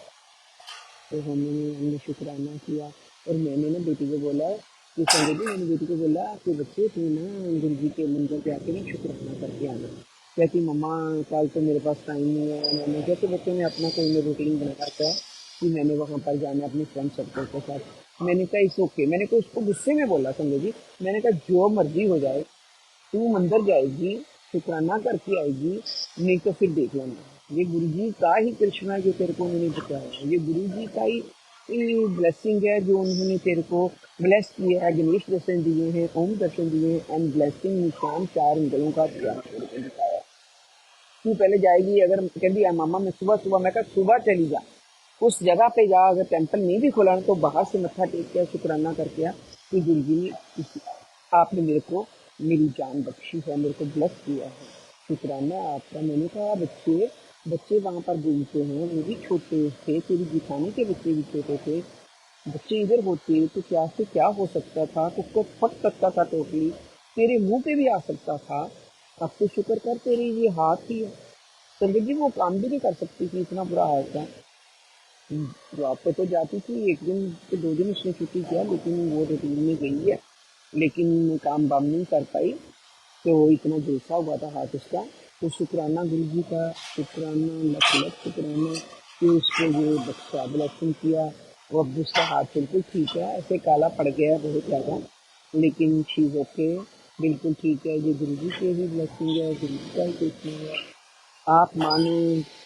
तो हमने शुक्राना किया। और मैंने ना बेटी को बोला कि संजय जी, मैंने बेटी को बोला कि बच्चे तू ना गुरु जी के मंदिर पे आके ना शुक्राना करके आना। कहती मम्मा कल तो मेरे पास टाइम नहीं है। मैंने जैसे बच्चों ने अपना कोई ना रूटीन बना रखा है कि मैंने वहाँ पर जाना अपने फ्रेंड सर्कल के साथ। मैंने कहा इस ओके, मैंने को उसको गुस्से में बोला संजय जी, मैंने कहा जो मर्जी हो जाए, तू मंदिर जाएगी, शुक्राना करके आएगी, नहीं तो फिर देख लेना। ये गुरु जी का ही कृष्णा जो तेरे को उन्होंने बताया, ये गुरु जी का ही ब्लेसिंग है जो उन्होंने तेरे को ब्लेस किया है। गणेश दर्शन दिए हैं, ओम दर्शन दिए हैं, एंड ब्लेसिंग निशान 4 उंगलों का दिया है, तेरे को दिखाया। तू पहले जाएगी, अगर कह दिया मामा मैं सुबह सुबह, मैं कहा सुबह चली जा, उस जगह पे जा, अगर टेम्पल नहीं भी खुला तो बाहर से मत्था टेक के शुक्राना करके आ कि गुरु जी ने आपने मेरे को मेरी जान बख्शी है, मेरे को ब्लेस किया है, शुक्राना आपका। मैंने कहा बच्चे बच्चे वहाँ पर घूमते हैं, वो भी छोटे थे, तेरी जिठानी के बच्चे भी छोटे थे, बच्चे इधर होते तो क्या से क्या हो सकता था, कुछ फट सकता था, टोटली तेरे मुंह पे भी आ सकता था। अब तो शुक्र कर तेरे ये हाथ ही है। संजय जी वो काम भी नहीं कर सकती थी, इतना बुरा हाल था। जॉब पे तो जाती थी, 1 दिन से 2 दिन उसने छुट्टी किया, लेकिन वो रूटीन में गई है, लेकिन काम वाम नहीं कर पाई। तो इतना झुलसा हुआ था हाथ उसका। तो शुक्राना गुरु जी का, शुक्राना लख लख शुक्राना कि उसको ये बख्शा ब्लेसिंग किया। और अब उसका हाथ बिल्कुल ठीक है, ऐसे काला पड़ गया है बहुत ज़्यादा, लेकिन शी इज़ ओके, बिल्कुल ठीक है। ये गुरु जी की ही ब्लेसिंग है, गुरु जी का ही कुछ नहीं है। आप मानो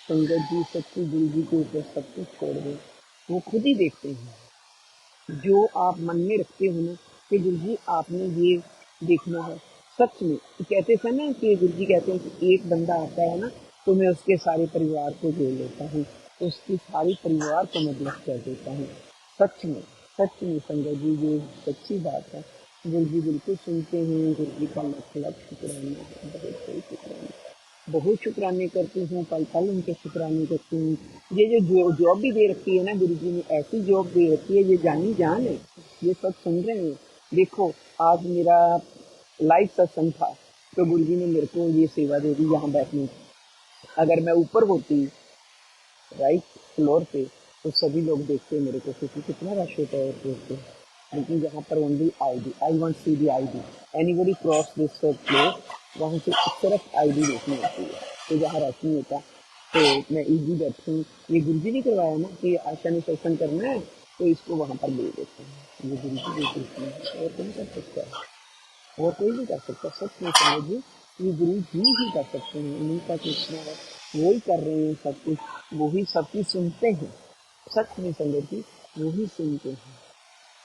संगत जी, सब कुछ गुरु जी के ऊपर सब कुछ छोड़ दें, वो खुद ही देखते हैं। जो आप मन में रखते हो ना कि गुरु जी आपने ये देखना है, सच में कहते थे ना कि गुरु जी कहते हैं कि एक बंदा आता है ना तो मैं उसके सारे परिवार को जोड़ लेता हूँ, उसकी सारी परिवार को मैं ब्लेस कर देता हूँ। सच में, सच में संजय जी ये सच्ची बात है। गुरु जी बिल्कुल सुनते हैं, गुरु जी का लख लख शुक्राना है, बहुत बहुत शुक्राना, बहुत शुक्राने करती हूँ, पल पल उनके शुक्राने करती हूँ। ये जो जॉब भी दे रखी है ना गुरु जी ने, ऐसी जॉब दे रखी है, ये जानी जान है। ये सब सुन रहे हैं, देखो आज मेरा लाइव सत्संग था, तो गुरु जी ने मेरे को ये सेवा दे दी यहाँ बैठने की। अगर मैं ऊपर होती राइट फ्लोर पे तो सभी लोग देखते मेरे को, क्योंकि कितना रश होता है एयरपोर्ट पे। लेकिन यहाँ पर only ID, I want see the ID, anybody cross this place, वहाँ से सिर्फ आईडी देखनी होती है। तो जहाँ रश नहीं होता तो मैं इजी बैठती हूँ। ये गुरु जी ने करवाया ना कि आशा ने सत्संग करना है तो इसको वहाँ पर भेज देते हैं। ये गुरु जी की कृपा है, और कोई कर सकता है, और कोई नहीं कर सकता। सच में समझ जी, ये गुरु जी ही कर सकते हैं, उन्हीं का कृष्णा है, वो ही कर रहे हैं सब कुछ, वो ही सब कुछ सुनते हैं। सच में संगत जी वो ही सुनते हैं।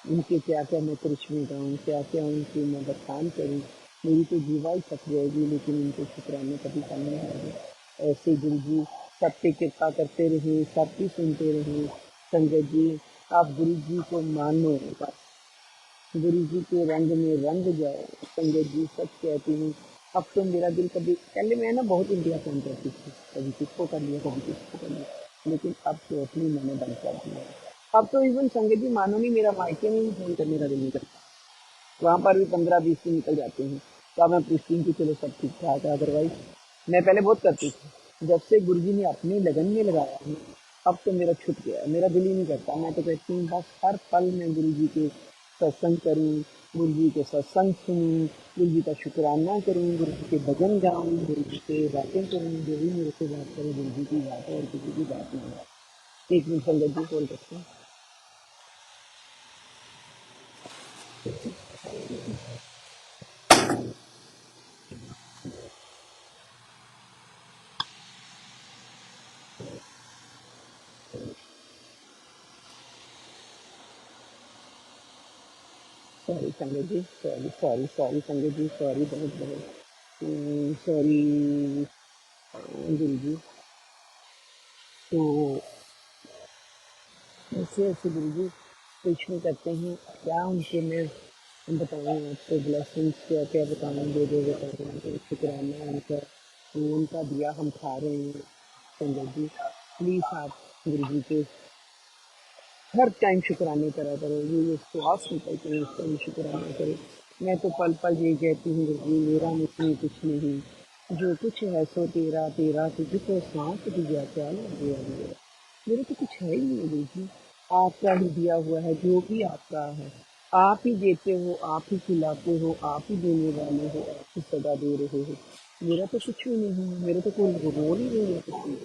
उनके क्या क्या मैं कृष्ण गाऊँ, क्या क्या उनकी मैं बखान करूँ, मेरी तो जीवा ही थक जाएगी, लेकिन उनको शुक्राने कभी कम नहीं आएगा। ऐसे गुरु जी सब पे कृपा करते रहे, सबकी सुनते रहे। संगत जी आप गुरु जी को मानो, बस गुरु जी के रंग में रंग जाओ। संगत जी सच कहती हूँ, अब तो मेरा दिल कभी, पहले मैं ना बहुत इंडिया फोन करती थी, कभी किसको कर लिया कभी किसको कर लिया, लेकिन अब टोटली मैंने बंद कर दिया है। अब तो इवन संगत जी मानो नहीं, मेरा मायके में भी फोन करने का दिल नहीं करता, वहाँ पर भी 15-20 दिन निकल जाते हैं। तो अब मैं पूछती हूँ कि चलो सब ठीक ठाक है, अदरवाइज मैं पहले बहुत करती थी। जब से गुरु जी ने अपनी लगन में लगाया है, अब तो मेरा छूट गया है, मेरा दिल ही नहीं करता। मैं तो कहती हूँ बस हर पल मैं गुरु जी के सत्संग करूँ, गुरु जी के सत्संग सुनूँ, गुरु जी का शुक्राना करूँ, गुरु जी के भजन गाऊँ, गुरु जी से बातें करूँ, जो भी मेरे से बात करें गुरु जी की बात है और किसी की बात नहीं है। एक मिनट संगत जी बोल सकते हैं। सॉरी संगत जी, सॉरी सॉरी सॉरी संगत जी, सॉरी बहुत बहुत सॉरी गुरु जी। तो ऐसे ऐसे गुरु जी कुछ नहीं करते हैं, क्या उनके में बताऊँ आपको ब्लेसिंग्स क्या क्या बताऊँ, दो दो बताऊँ तो शुक्राना उनका, वो उनका दिया हम खा रहे हैं। संजय जी प्लीज़ आप गुरु जी के हर टाइम शुक्राने करा करो, ये श्वास निकलते हैं उसका भी शुक्राना करो। मैं तो पल पल ये कहती हूँ गुरु जी मेरा मुझमें कुछ नहीं, जो कुछ है सो तेरा तेरा, तुझको सांस दिया क्या ना दिया दिया, मेरे तो कुछ है ही नहीं गुरु जी, आपका ही दिया हुआ है, जो भी आपका है। आप ही देते हो, आप ही खिलाते हो, आप ही देने वाले हो, आप ही सदा दे रहे हो। मेरा तो कुछ भी नहीं है, मेरा तो कोई रोल ही नहीं है कुछ भी।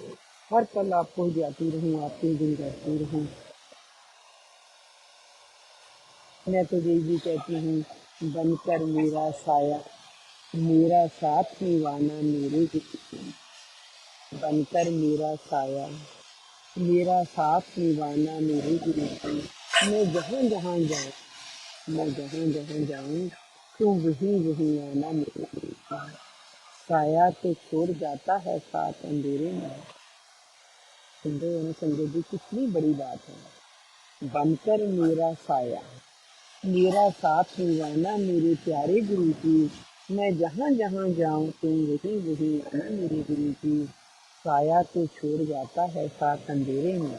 हर पल आपको ही जाती रहूँ, आपके दिन करती रहूँ। मैं तो यही भी कहती हूँ बनकर मेरा साया, मेरा साथ निभाना मेरे किसी, बनकर मेरा साया, मेरा साथ निभाना मेरे गुरु की। मैं जहाँ जहाँ जाऊँ, मैं जहाँ जहाँ जाऊँ तो वहीं वहीं आना मेरे गुरु की। साया तो छोड़ जाता है साथ अंधेरे में। सुन रहे हो ना संजय जी, कितनी बड़ी बात है। बनकर मेरा साया, मेरा साथ निभाना मेरे प्यारे गुरु की। मैं जहाँ जहाँ जाऊँ तुम वहीं वहीं आना मेरे गुरु की। साया तो छोड़ जाता है साथ अंधेरे में,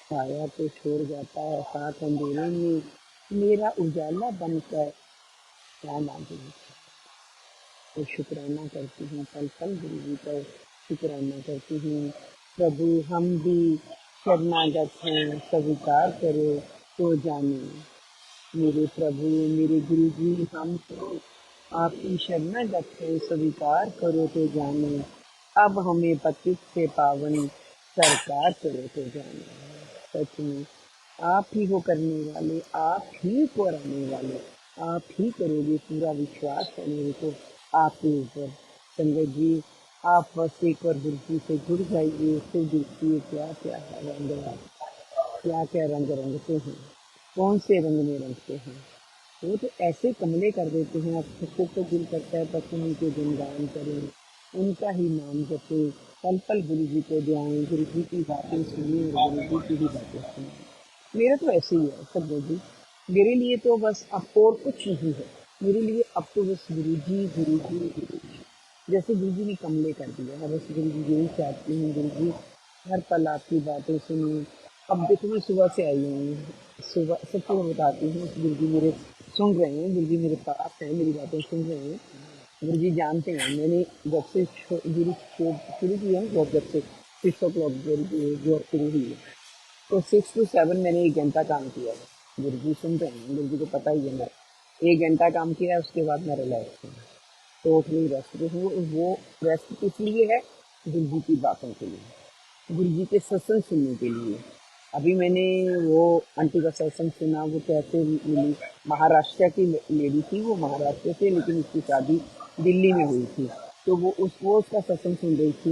साया तो छोड़ जाता है साथ अंधेरे में, मेरा उजाला बनकर क्या नाम है। तो शुक्राना करती हूँ, पल पल गुरु जी का शुक्राना करती हूँ। प्रभु हम भी शरणागत हैं, स्वीकार करो तो जाने। मेरे प्रभु मेरे गुरु जी हम तो आपकी शरणागत है, स्वीकार करो तो जाने। अब हमें पतित से पावन सरकार करो तो जाने। सच में आप ही हो करने वाले, आप ही कराने वाले, आप ही करोगे, पूरा विश्वास है मेरे को आपके ऊपर। संगत जी आप बस एक बार गुरु जी से जुड़ जाइए, फिर देखिए क्या क्या है रंग, क्या क्या रंग रंगते हैं, कौन से रंग में रंगते हैं। वो तो ऐसे कमले कर देते हैं, आप सबको तो दिल करता है बस उनके गुणगान करें, उनका ही नाम जपे, पल पल गुरु जी को जाएं, गुरु जी की बातें सुनिए और गुरु जी की ही बातें सुनिए। मेरा तो ऐसे ही है सब जी, मेरे लिए तो बस अब और कुछ नहीं है। मेरे लिए अब तो बस गुरु जी गुरु जी गुरु जी, जैसे गुरु जी ने कमले कर दिया है, बस गुरु जी यही चाहती हूँ गुरु जी हर पल आपकी बातें सुनिए। अब देखो मैं सुबह से आई हूँ, सुबह सबको मैं बताती हूँ गुरु जी मेरे सुन रहे हैं, गुरु जी मेरे पास हैं, मेरी बातें सुन रहे हैं। गुरु जी जानते हैं मैंने जब से गुरु शुरू की है ना जॉब, जब से 6 o'clock जॉब शुरू हुई है, तो 6 to 7 मैंने 1 घंटा काम किया है। गुरु जी सुनते हैं, गुरु जी को पता ही है मेरा 1 घंटा काम किया है, उसके बाद मैं रिलैक्स हूँ, टोटली रेस्ट पे हूँ। वो रेस्ट किस लिए है? गुरु जी की बातों के लिए, गुरु जी के सत्संग सुनने के लिए। अभी मैंने वो आंटी का सत्संग सुना, वो कैसे मिली, महाराष्ट्र की लेडी थी, वो महाराष्ट्र से, लेकिन उसकी शादी दिल्ली में हुई थी। तो वो उसका सत्संग सुन रही थी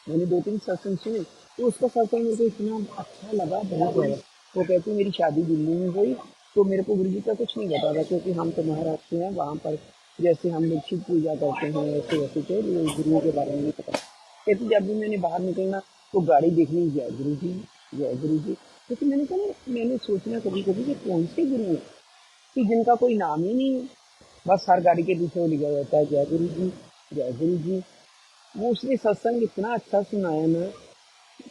मैंने 2-3 सत्संग सुने, तो उसका सत्संग मेरे को इतना अच्छा लगा, बहुत ज़्यादा। वो कहती मेरी शादी दिल्ली में हुई, तो मेरे को गुरु जी का कुछ नहीं पता था, क्योंकि हम तो महाराष्ट्र में हैं, वहाँ पर जैसे हम लोग शिव पूजा करते हैं वैसे वैसे थे, गुरुओं के बारे में नहीं पता। कहती जब भी मैंने बाहर निकलना तो गाड़ी देखनी, जय गुरु जी जय गुरु जी। लेकिन मैंने कहा मैंने सोचना कभी कभी कि कौन से गुरु हैं कि जिनका कोई नाम ही नहीं है, बस हर गाड़ी के पीछे वो लिखा रहता है जय गुरु जी जय गुरु जी। वो उसने सत्संग इतना अच्छा सुनाया ना,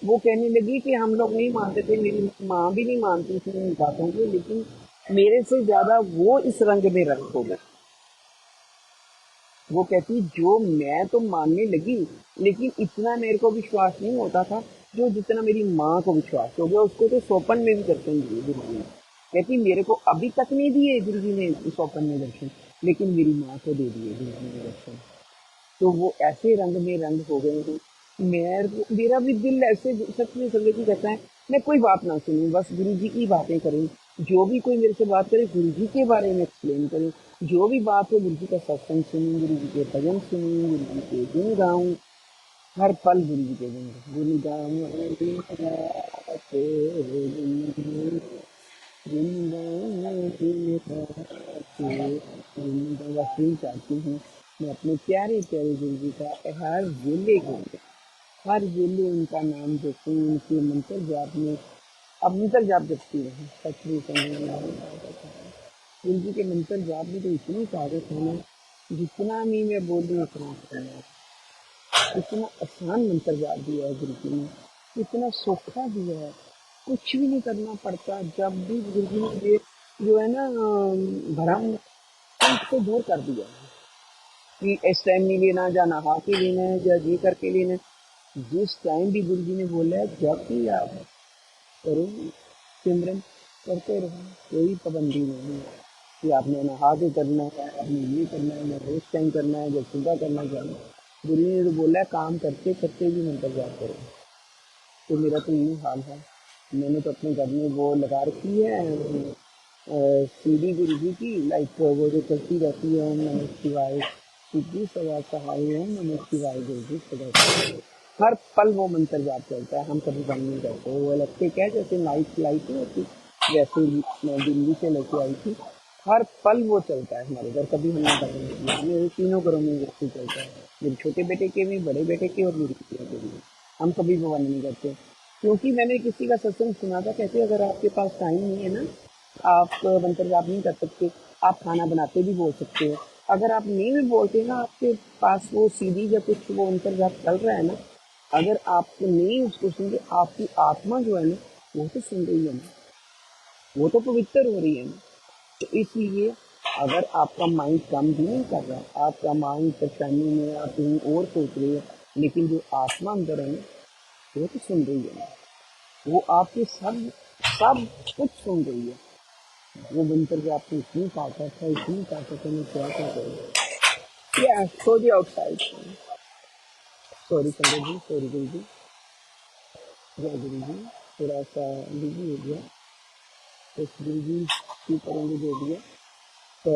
वो कहने लगी कि हम लोग नहीं मानते थे, मेरी माँ भी नहीं मानती थी इन बातों को, लेकिन मेरे से ज्यादा वो इस रंग में रंग हो गए। वो कहती जो मैं तो मानने लगी, लेकिन इतना मेरे को विश्वास नहीं होता था जो जितना मेरी माँ को विश्वास हो गया। उसको तो सोपन में भी दर्शन दिए गुरु जी ने। कहती मेरे को अभी तक नहीं दिए गुरु जी ने सोपन में दर्शन, लेकिन मेरी माँ को दे दिए गुरु जी ने दर्शन। तो वो ऐसे रंग में रंग हो गए हैं। मेरा भी दिल ऐसे सच में संगत जी कहता है मैं कोई बात ना सुनूं, बस गुरु जी की बातें करें। जो भी कोई मेरे से बात करे गुरु जी के बारे में एक्सप्लेन करें, जो भी बात हो गुरु जी का सत्संग सुनूं, गुरु जी के भजन सुनूं, गुरु जी के गुण गाऊं, हर पल गुरु जी के गुण गाऊं। बस यही चाहती हूँ मैं अपने प्यारे प्यारे गुरु जी का हर जिले गुण, हर जिले उनका नाम जपूं, उनके मंत्र जाप में अब मंत्र जाप जपती रहे। सच में समझ में नहीं आता था। गुरु जी के मंत्र जाप में तो इतनी ताकत है ना, जितना भी मैं बोल दूँ उतना कम है। इतना आसान मंत्र जाप दिया है गुरु जी ने, इतना सौखा दिया है, कुछ भी नहीं करना पड़ता। जब भी गुरु जी ने ये जो है ना भ्रम को दूर कर दिया है कि इस टाइम नहीं लेना, या नहा के लेना है, या ये करके लेना है। जिस टाइम भी गुरु जी ने बोला है जब भी आप करो सिमरन करते रहो, कोई पाबंदी नहीं है कि आपने नहा के करना है, आपने ये करना है, या रोज टाइम करना है, या सुबह करना चाहिए। गुरु जी ने तो बोला है काम करते करते भी मंत्र जाप करो। तो मेरा तो यही हाल है। मैंने तो अपने घर में वो लगा रखी है सीडी गुरु जी की, लाइक वो जो चलती रहती है, ओम नमः शिवाय सिद्धि सदा सहाय, ओम नमः शिवाय गुरु जी सदा सहाय। हर पल वो मंत्र जाप चलता है, हम कभी बंद नहीं करते। वो लगते क्या जैसे नाइट लाइट नहीं होती, वैसे ही मैं दिल्ली से लेके आई थी। हर पल वो चलता है हमारे घर, कभी हमने बंद नहीं किया। मेरे तीनों घरों में व्यक्ति चलता है, मेरे छोटे बेटे के भी, बड़े बेटे के और मेरी बेटियों के भी। हम कभी भी बंद नहीं करते। क्योंकि मैंने किसी का सत्संग सुना था, कहते अगर आपके पास टाइम नहीं है ना, आप मंत्र जाप नहीं कर सकते, आप खाना बनाते भी बोल सकते हो। अगर आप नहीं भी बोलते ना, आपके पास वो सीडी या कुछ वो मंत्र जाप चल रहा है ना, अगर आप नहीं उसको सुनते, आपकी आत्मा जो है ना वो तो सुन रही है ना, वो तो पवित्र हो रही है ना। तो इसलिए अगर आपका माइंड काम भी नहीं कर रहा, आपका माइंड परेशानी में, आप कहीं और सोच रहे हो, लेकिन जो आत्मा अंदर है ना वो तो सुन रही है ना, वो आपके सब सब कुछ सुन रही है। वो मंत्र की आपको इतनी ताकत है, इतनी ताकत है, मैं क्या क्या करूँ। या so the outside. Sorry Sanjay ji, sorry Guru ji, जय गुरु जी। थोड़ा सा बिजी हो गया, तो गुरु जी की करेंगे जो भी है। तो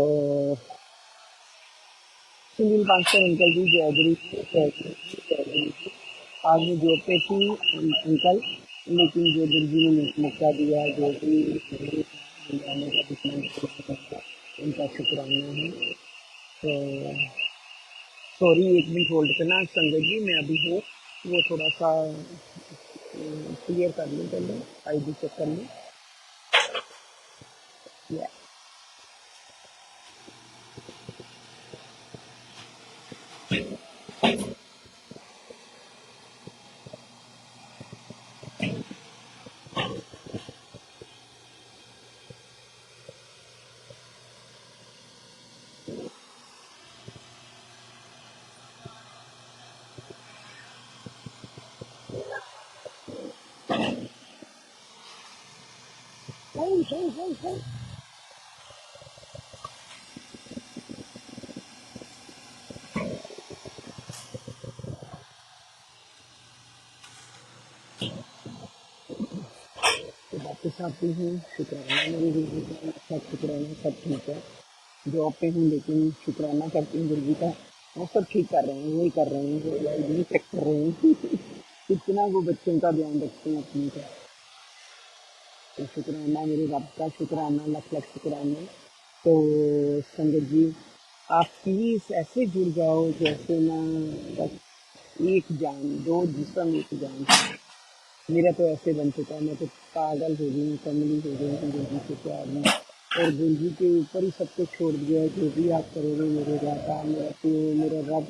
सुनील पांचर अंकल जी, जय गुरु जी, जय गुरु जी, जय गुरु जी। आज मैं जॉब पे थी अंकल, लेकिन जो गुरु जी ने मौका दिया, जो भी आने का जितना उनका शुक्राना है। तो सॉरी, एक मिनट होल्ड करना संगत जी, मैं अभी हूँ, वो थोड़ा सा क्लियर कर लूँ पहले, आईडी चेक कर लूँ। या सही सही सही सही। तो वापस आती हूँ, शुक्राना मेरे गुरु जी का, सब शुक्राना, सब ठीक है। जॉब पे हूँ लेकिन शुक्राना करती हूँ गुरु जी का, वो सब ठीक कर रहे हैं, वही कर रहे हैं, वो आईडी चेक कर रहे हैं। कितना वो बच्चों का ध्यान रखते हैं अपने का। तो शुक्राना मेरे रब का, शुक्राना लख लख शुक्राना। तो संगत जी, आप प्लीज ऐसे जुड़ जाओ जैसे ना बस एक जान, दो जिसम एक जान। मेरा तो ऐसे बन चुका है, मैं तो पागल हो गई हूँ, कमली हो गई हूँ गुरु जी के प्यार में। और गुरु जी के ऊपर ही सब कुछ छोड़ दिया है। जो भी आप करोगे मेरे दाता, मेरा प्यो, मेरा रब,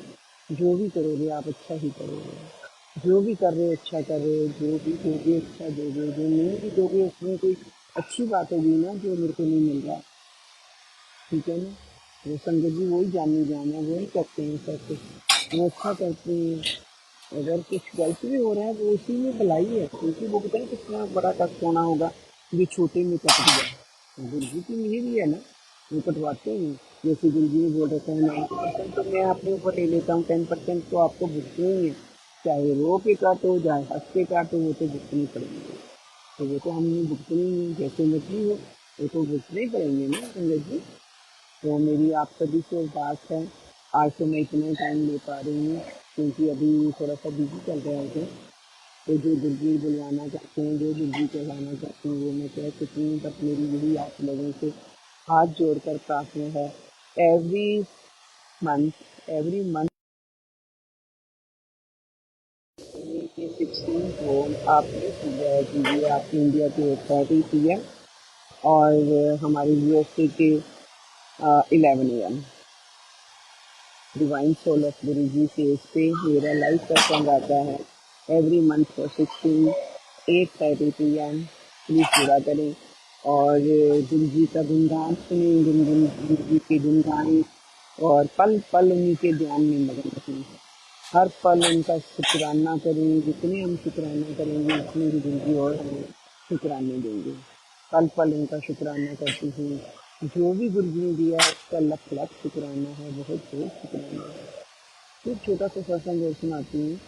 जो भी करोगे आप अच्छा ही करोगे। जो भी कर रहे हो अच्छा कर रहे हो, जो भी दोगे अच्छा दोगे, जो नहीं भी दोगे उसमें कोई अच्छी बात होगी ना, जो मेरे को नहीं मिल रहा। ठीक है ना। वो संगत जी वही जानने जाना, वही करते हैं सब कुछ, वो अच्छा करते हैं। अगर कुछ गलत भी हो रहा है वो उसी में भलाई है, क्योंकि वो पता नहीं कितना बड़ा कष्ट होना होगा, ये छोटे में कट दिया। गुरु जी की लिए भी है ना, वो कटवाते हैं। जैसे गुरु जी ने बोल रखा है 90% तो मैं अपने ऊपर ले लेता हूँ, 10% तो आपको भुगतने ही है। चाहे रो के काटो, चाहे हंस के काटो, वो तो भुगतनी पड़ेंगे। तो वो तो हमने भुगतनी ही है, जैसे मछली हो वो तो भुगतने ही पड़ेंगे ना संगत जी। तो मेरी आप सभी से बात है, आज तो मैं इतना टाइम ले पा रही हूँ क्योंकि अभी थोड़ा सा बिजी चल रहा है। तो जो दिलजीत बुलवाना चाहते हैं, जो दिलजीत कहलाना चाहते हैं, वो मैं कह सकती हूँ। बट मेरी यही आप लोगों से हाथ जोड़कर प्रार्थना है, एवरी मंथ के 16 को आपने कीजिए, आप इंडिया के 30 PM और हमारे USA के 11 AM। Divine soul of Guru ji face पे मेरा लाइव सत्संग आता है every month for 8:30 PM। Please पूरा करें और गुरु जी का गुणगान सुने, गुरु जी के गुण गाएं और पल पल उन्हीं के ध्यान में मगन रखें। हर पल उनका शुक्राना करें, जितने हम शुक्राना करेंगे उतने ही गुरु जी और हमें शुक्राने देंगे। पल पल उनका शुक्राना करती हूँ। जो भी गुरु जी ने दिया है उसका लख लख शुक्राना है, बहुत बहुत शुक्राना है। फिर छोटा सा सत्संग और सुनाती हूँ।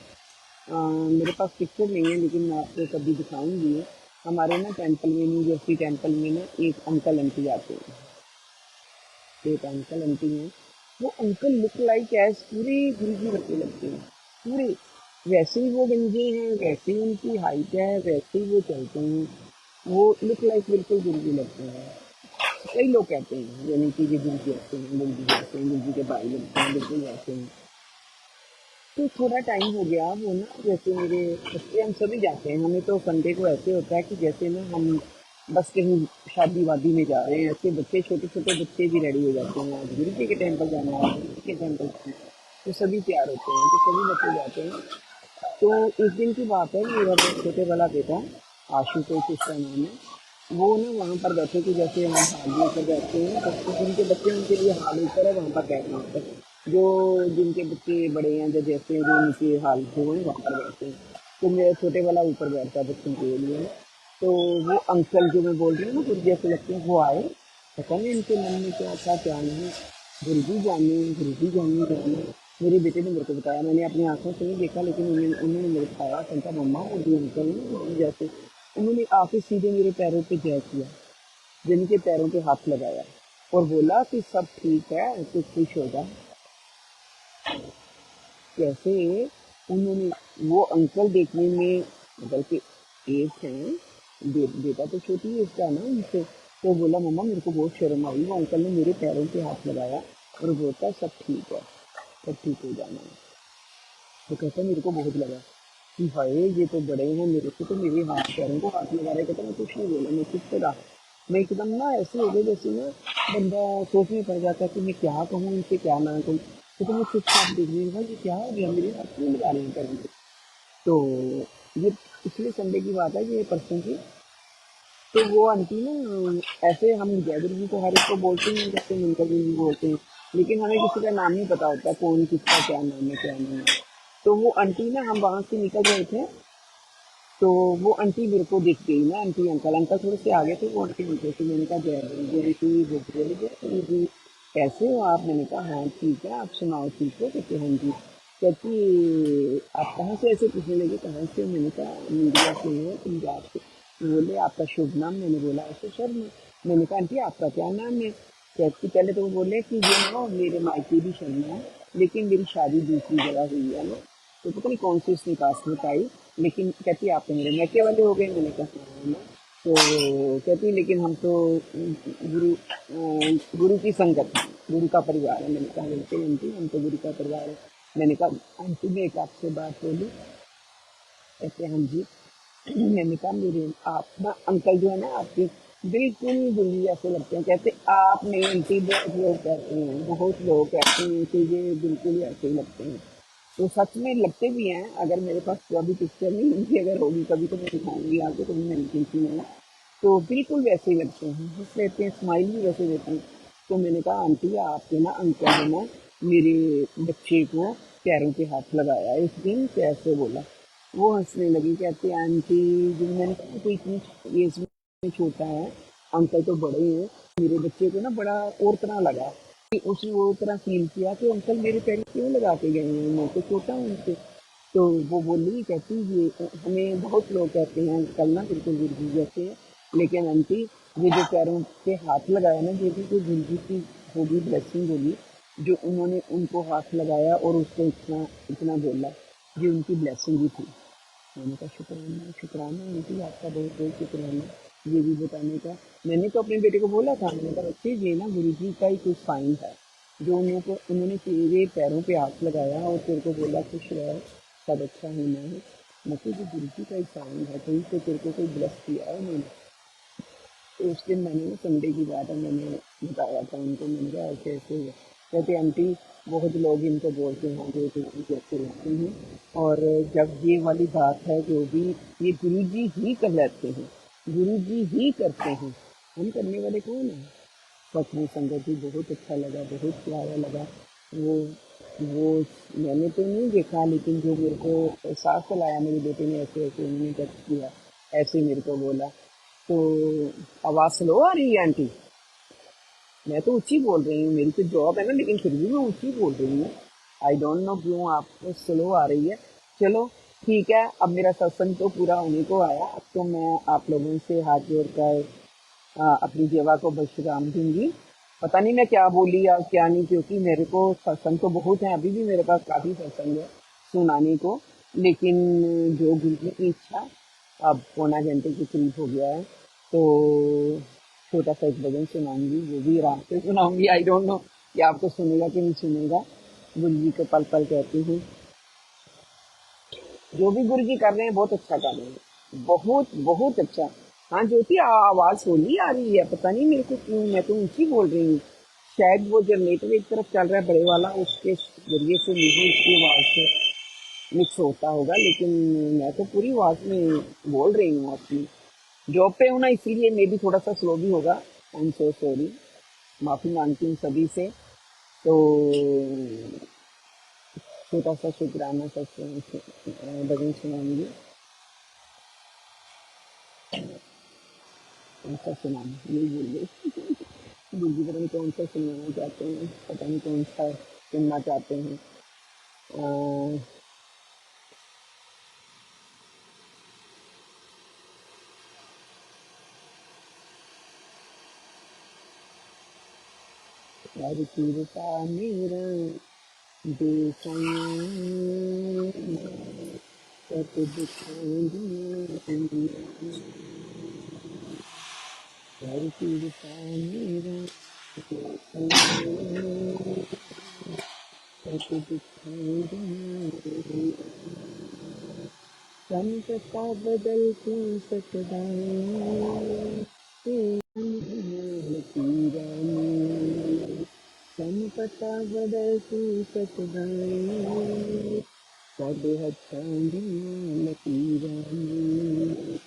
मेरे पास पिक्चर नहीं है लेकिन मैं आपको कभी दिखाऊंगी। हमारे ना टेम्पल में, न्यू जर्सी टेम्पल में ना एक अंकल आंटी आते हैं। एक अंकल आंटी हैं, वो अंकल लुक लाइक एज पूरे गुरु जी बच्चे लगते हैं पूरे। वैसे ही वो गंजे हैं, वैसे ही उनकी हाइट है, वैसे ही वो चलते हैं। वो लुक लाइक बिल्कुल गुरु जी लगते हैं। कई लोग कहते हैं यानी कि ये गुरु जी ऐसे हैं, गुरु जी ऐसे हैं, गुरु जी के भाई लगते हैं, बिल्कुल वैसे हैं। तो थोड़ा टाइम हो गया वो ना, जैसे मेरे बच्चे, हम सभी जाते हैं, हमें तो संडे को ऐसे होता है कि जैसे ना हम बस कहीं शादी वादी में जा रहे हैं, ऐसे बच्चे, छोटे छोटे बच्चे भी रेडी हो जाते हैं, आज गुरु जी के टेम्पल जाना है, गुरु जी के टेम्पल जाना है। तो सभी तैयार होते हैं, तो सभी बच्चे जाते हैं। तो एक दिन की बात है, मेरा छोटे वाला बेटा आशुतोष उसका नाम है, वो ना वहाँ पर बैठे थे, जैसे हम हाल ऊपर बैठते हैं, तो जिनके बच्चे उनके लिए हाल ऊपर है, वहाँ पर बैठना होता है। जो जिनके बच्चे बड़े हैं, जो जैसे जो नीचे हाल जो है वहाँ पर बैठते हैं। तो मेरा छोटे वाला ऊपर बैठता है बच्चों के लिए। तो वो अंकल जो मैं बोल रही हूँ ना, गुरु जैसे लगते हैं, वो आए। पता नहीं इनके मन में क्या था क्या नहीं, गुरु जी जाने, गुरु जी जाने जाने। मेरे बेटे ने मेरे को बताया, मैंने अपनी आंखों से नहीं देखा, लेकिन उन्होंने मेरे को बताया, कहता मम्मा वो जो अंकल है ना, गुरु जी जैसे। उन्होंने आके सीधे मेरे पैरों पे जय किया, जिनके पैरों पे हाथ लगाया और बोला कि सब ठीक है, तू खुश हो जा। कैसे उन्होंने, वो अंकल देखने में मतलब कि एज है, बेटा तो छोटी है इसका ना उनसे। तो बोला मम्मा मेरे को बहुत शर्म आई, वो अंकल ने मेरे पैरों पे हाथ लगाया और बोलता सब ठीक है, सब ठीक हो जाना है। तो कहता मेरे को बहुत लगा कि हाय ये तो बड़े हैं मेरे से, तो मेरे हाथ पैरों को हाथ लगा रहे। कहता मैं कुछ नहीं बोला, मैं चुप रहा। मैं एकदम ना ऐसे हो गए जैसे ना बंदा सोच में पड़ जाता है कि मैं क्या कहूँ इनसे, क्या ना कहूँ। तो मैं चुपचाप देख रही हूँ, ये क्या हो गया, मेरे हाथ क्यों लगा रहे हैं पैरों पे। तो ये पिछले संडे की बात है, ये परसों की। तो वो आंटी ना, ऐसे हम जय गुरु जी को हर एक को बोलते हैं, जैसे मंत्र गुरु जी बोलते हैं, लेकिन हमें किसी का नाम नहीं पता होता कौन किसका क्या नाम है क्या नहीं है। तो वो आंटी ना, हम वहां से निकल रहे थे, तो वो आंटी मेरे को दिख गई ना, आंटी अंकल, अंकल थोड़े से आगे थे, वो आंटी नीचे थी। मैंने कहा जय जय श्री बोली, जय श्री जी, कैसे हो आप। मैंने कहा हाँ ठीक है, आप सुनाओ ठीक हो। कहते हाँ जी। कहती आप कहाँ से, ऐसे पूछने लगे कहाँ से। मैंने कहा मीडिया से हो, पंजाब से। बोले आपका शुभ नाम। मैंने बोला ऐसे शर्मा। मैंने कहा आंटी आपका क्या नाम है। कहती पहले तो वो बोले कि ये ना मेरे मायके भी शर्मा है, लेकिन मेरी शादी दूसरी जगह हुई है ना, तो पता नहीं कौन सी उसने कास्ट बताई। लेकिन कहती आप तो मेरे मैके वाले हो गए। मैंने कहा हाँ ना। तो कहती लेकिन हम तो गुरु की संगत है, गुरु का परिवार है। मैंने कहा बिल्कुल आंटी, हम तो गुरु का परिवार है। मैंने कहा आंटी मैं एक आपसे बात बोलूं। कहते हाँ जी। मैंने कहा मेरे आप ना अंकल जो है ना आपके, बिल्कुल गुरु जी जैसे लगते हैं। कहते आप नहीं आंटी, बहुत लोग कहते हैं, बहुत लोग कहते हैं कि ये बिल्कुल ही ऐसे ही लगते हैं। तो सच में लगते भी हैं। अगर मेरे पास कभी पिक्चर नहीं उनकी अगर होगी कभी तो मैं दिखाऊंगी आपको, कभी मैंने खींची है, तो बिल्कुल वैसे ही लगते हैं, हंस लेते हैं, स्माइल भी वैसे देते हैं। तो मैंने कहा आंटी आपके ना अंकल ने ना मेरे बच्चे को पैरों पे हाथ लगाया इस दिन, कैसे बोला। वो हंसने लगी, कहते आंटी, जो मैंने कहा कोई इतनी एज में छोटा है, अंकल तो बड़े हैं। मेरे बच्चे को ना बड़ा और तरह लगा कि उसने वो तरह फील किया कि अंकल मेरे पैर क्यों लगा के गए हैं, मैं तो छोटा हूँ उनसे। तो वो बोली, कहती ये हमें बहुत लोग कहते हैं अंकल ना बिल्कुल गुरु जी जैसे हैं, लेकिन आंटी ये जो पैरों पे हाथ लगाया ना, ये भी कोई गुरु जी की होगी ब्लेसिंग होगी, जो उन्होंने उनको हाथ लगाया और उसको इतना इतना बोला, ये उनकी ब्लेसिंग भी थी। मैंने कहा शुक्राना शुक्राना आंटी, आपका बहुत बहुत शुक्राना ये भी बताने का। मैंने तो अपने बेटे को बोला था, मैंने कहा बच्चे ये ना गुरु जी का ही कुछ साइन है, जो उन्होंने तेरे पैरों पे हाथ लगाया और तेरे को बोला खुश रहो, सब अच्छा होना है। मतलब ये गुरु जी का ही साइन है, कहीं से तेरे को कोई ब्लेस किया है उन्होंने। तो उस दिन मैंने ना संडे की बात है, मैंने बताया था उनको, मैंने कहा ऐसे ऐसे है। कहते आंटी बहुत लोग इनको बोलते हैं जो गुरु जी अच्छे लगते हैं, और जब ये वाली बात है जो भी ये गुरु जी ही कर लेते हैं, गुरु जी ही करते हैं, हम करने वाले कौन है। सच में संगत जी बहुत अच्छा लगा, बहुत प्यारा लगा। वो वो मैंने तो नहीं देखा, लेकिन जो मेरे को एहसास दिलाया मेरे बेटे ने, ऐसे ऐसे उन्होंने टच किया, ऐसे मेरे को बोला। तो आवाज़ स्लो आ रही है आंटी? मैं तो ऊंची बोल रही हूँ, मेरी तो जॉब है ना, लेकिन फिर भी मैं ऊंची बोल रही हूँ। आई डोंट नो क्यों आपको स्लो आ रही है। चलो ठीक है, अब मेरा सत्संग तो पूरा होने को आया। अब तो मैं आप लोगों से हाथ जोड़कर अपनी सेवा को विश्राम दूंगी। पता नहीं मैं क्या बोली या क्या नहीं, क्योंकि मेरे को सत्संग तो बहुत है, अभी भी मेरे पास काफ़ी सत्संग है सुनाने को। लेकिन जो गुरु जी की इच्छा, अब पौना घंटे के करीब हो गया है, तो छोटा सा एक भजन सुनाऊंगी, वो भी आराम से सुनाऊंगी। आई डोंट नो कि आपको सुनेगा कि नहीं सुनेगा। गुरु जी को पल पल कहती हूँ, जो भी गुरु जी कर रहे हैं बहुत अच्छा कर रहे हैं, बहुत बहुत अच्छा। हाँ ज्योति, आवाज होली आ रही है, पता नहीं मेरे को क्यों, मैं तो ऊंची बोल रही हूँ। शायद वो जनरेटर एक तरफ चल रहा है बड़े वाला, उसके जरिए से मुझे उसकी आवाज से मिक्स होता होगा, लेकिन मैं तो पूरी आवाज में बोल रही हूँ अपनी। जॉब पे हूँ ना, इसीलिए मे भी थोड़ा सा स्लो भी होगा। आई एम सो सॉरी, माफी मांगती हूँ सभी से। तो छोटा सा शुक्राना सा भजन सुनाऊंगी। कौन सा सुनाना यही बोल गई। दूसरी पता नहीं कौन सा सुनवाना चाहते हैं, पता नहीं कौन सा सुनना चाहते हैं। अ, हर कृपा मेरा बेसया, सब दुखों दुनिया, हर कृपा मेरा बेसया, सब दुखों दुनिया, संत का बदल तू सकदा, संपता बदल तू सकदा, ਸਾਡੇ ਹੱਥਾਂ ਦੀਆਂ ਲਕੀਰਾਂ ਨੂੰ,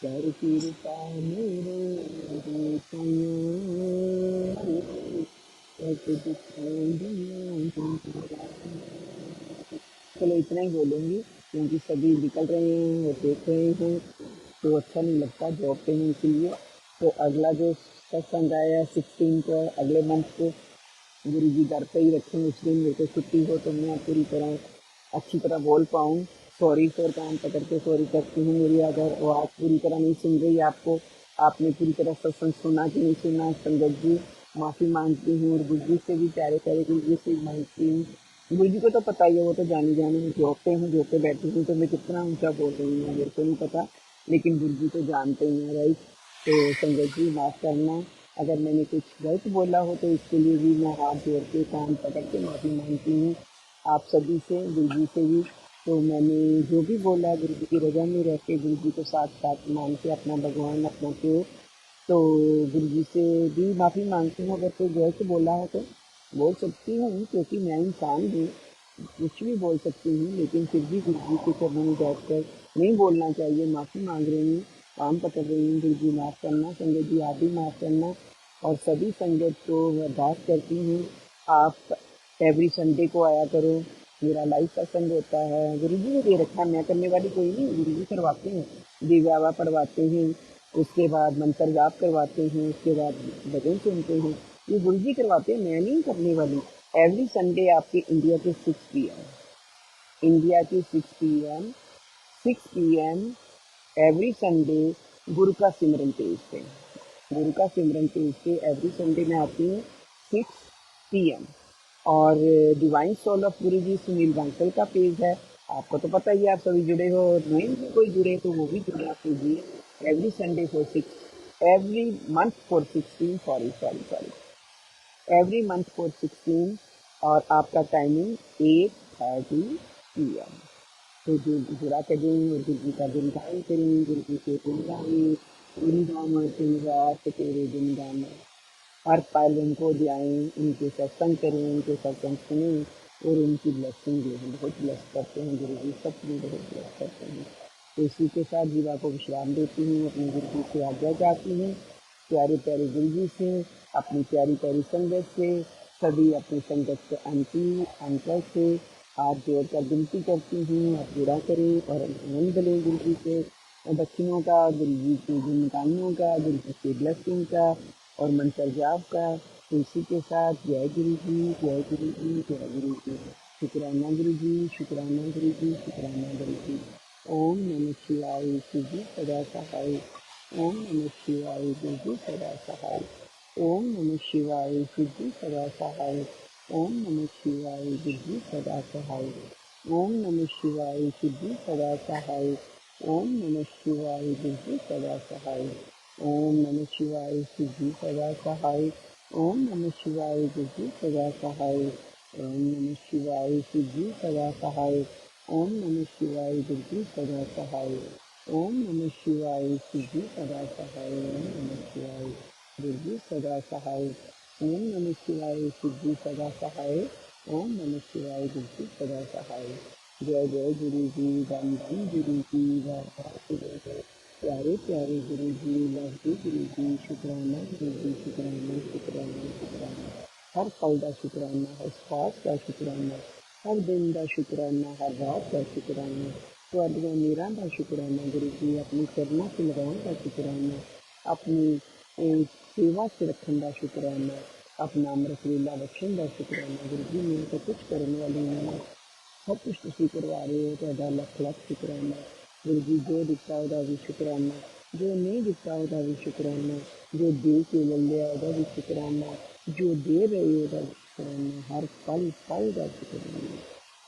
ਕਰ ਕਿਰਪਾ ਮੇਰੇ ਦੇ ਸਾਈਆਂ, ਸਤ ਦੁੱਖਾਂ ਦੀਆਂ। चलो इतना ही बोलूँगी, क्योंकि सभी निकल रहे हैं और देख रहे हैं, तो अच्छा नहीं लगता, जॉब पे हूँ इसीलिए। तो अगला जो सत्संग आया 16 को, अगले मंथ को, गुरु जी घर पे ही रखें, उस दिन मेरे को छुट्टी हो तो मैं पूरी तरह अच्छी तरह बोल पाऊँ। सॉरी फॉर कान पकड़ के सॉरी करती हूँ, मेरी अगर आवाज़ पूरी तरह नहीं सुन रही आपको, आपने पूरी तरह सत्संग सुना कि नहीं सुना, संगत जी माफ़ी मांगती हूँ। और गुरु जी से भी प्यारे प्यारे गुरु जी से मांगती हूँ। गुरु जी को तो पता ही है, वो तो जानी जाने में जॉब पे हूँ, जॉब पे बैठी हूँ, तो मैं कितना ऊंचा बोल रही हूँ मेरे को नहीं पता, लेकिन गुरु जी तो जानते ही हैं, राइट। तो संगत जी माफ़ करना, अगर मैंने कुछ गलत बोला हो तो इसके लिए भी मैं हाथ जोड़ के कान पकड़ के माफ़ी मांगती हूँ आप सभी से, गुरु जी से भी। तो मैंने जो भी बोला गुरु जी की रजा में रह के, गुरु जी को साथ साथ मान के, अपना भगवान अपना प्यो, तो गुरु जी से भी माफ़ी मांगती हूँ। अगर कोई गलत बोला हो तो बोल सकती हूँ, क्योंकि मैं इंसान हूँ, कुछ भी बोल सकती हूँ, लेकिन फिर भी गुरु जी के चरणों में बैठ कर नहीं बोलना चाहिए। माफ़ी मांग रही हूँ, काम पकड़ रही हूँ, गुरु जी माफ़ करना, संगत जी आप भी माफ़ करना। और सभी संगत को अरदास करती हूँ, आप एवरी संडे को आया करो, मेरा लाइव सत्संग होता है। गुरु जी ने दे रखा, मैं करने वाली कोई नहीं, गुरु जी करवाते हैं, दिव्यावा पढ़वाते हैं, उसके बाद मंत्र जाप करवाते हैं, उसके बाद भजन सुनते हैं, ये गुरु जी करवाते हैं, मैं नहीं करने वाली। एवरी संडे आपके इंडिया के 6 PM, इंडिया के 6 PM, 6 PM एवरी संडे गुरु का सिमरन पेज पे, गुरु का सिमरन पेज पे एवरी संडे में आती हूँ 6 PM। और डिवाइन सोल ऑफ गुरु जी सुनील बांसल का पेज है, आपको तो पता ही है, आप सभी जुड़े हो, और नहीं भी कोई जुड़े तो वो भी जुड़े आप कीजिए। Every Sunday for 6, every month for 16, sorry sorry sorry, every month for 16, और आपका टाइमिंग 8:30 PM। तो जो बुरा करें और गुरु जी का गुणगान करें, गुरु जी के गुण गाएं, दिन गामा दिन रात तेरे दिन गामा। हर पल उनको ध्याएं, उनके सत्संग करें, उनके सत्संग सुनें और उनकी ब्लेसिंग जो है बहुत ब्लेस करते हैं गुरु जी, सब भी बहुत ब्लेस करते हैं। तो इसी के साथ जीवा को विश्राम देती हूँ, अपने गुरु जी से आज्ञा चाहती हूँ, प्यारे प्यारे गुरु जी से, अपनी प्यारी प्यारी संगत से, सभी अपनी संगत के आंटी अंकल से हाथ जोड़कर विनती करती हूँ, आप जुड़ा करें और आनंद लें गुरु जी के दक्षिणों का, गुरु जी की गुणगानों का, गुरु जी की ब्लेसिंग का और मंत्र जाप का। तो इसी के साथ जय गुरु जी, जय गुरु जी, जय गुरु जी। शुक्राना गुरु जी, शुक्राना गुरु जी, शुक्राना गुरु जी। ओम नमः शिवाय, शिव जी सदा सहाय। ओम नमः शिवाय, गुरु जी सदा सहाय। ओम नमः शिवाय, शिव जी सदा सहाय। ओम नमः शिवाय, गुरु जी सदा सहाय। ओम नमः शिवाय, शिव जी सदा सहाय। ओम नमः शिवाय, गुरु जी सदा सहाय। ओम नमः शिवाय, शिव जी सदा सहाय। ओम नमः शिवाय, गुरु जी सदा सहाय। ओम नमः शिवाय, शिव जी सदा सहाय। ओम नमः शिवाय, गुरु जी सदा सहाय। ओम नमः शिवाय, शिव जी सदा सहाय। ओम नमः शिवाय, गुरु जी सदा सहाय। ओम नमः शिवाय, शिव जी सदा सहाय। ओम नमः शिवाय, गुरु जी सदा सहाय। जय जय गुरु जी, धन धन गुरु जी, प्यारे प्यारे गुरु जी, लवली गुरु जी, शुक्राना गुरु जी, शुक्राना शुक्राना शुक्राना। हर पल का शुक्राना, हर सांस का शुक्राना, हर दिन का शुक्राना, हर रात का शुक्राना। ਤੁਹਾਡੀਆਂ ਮੇਰਾਂ ਦਾ ਸ਼ੁਕਰਾਨਾ ਗੁਰੂ ਜੀ, ਆਪਣੀ ਚਰਨਾਂ 'ਚ ਲਗਾਉਣ ਦਾ ਸ਼ੁਕਰਾਨਾ, ਆਪਣੀ सेवा से रखने का शुक्राना, अपना अमृत लीला बख्शण का शुक्राना। गुरु जी मैं तो कुछ करने वाली नहीं है, सब कुछ तुम करवा रहे हो, तो लख लख शुक्राना। गुरु जी जो दिता वह भी शुक्राना, जो नहीं दिता वह भी शुक्राना, जो दे के ले लिया वह भी शुक्राना, जो दे रहे हो वह भी शुक्राना, हर पल पल का शुक्राना।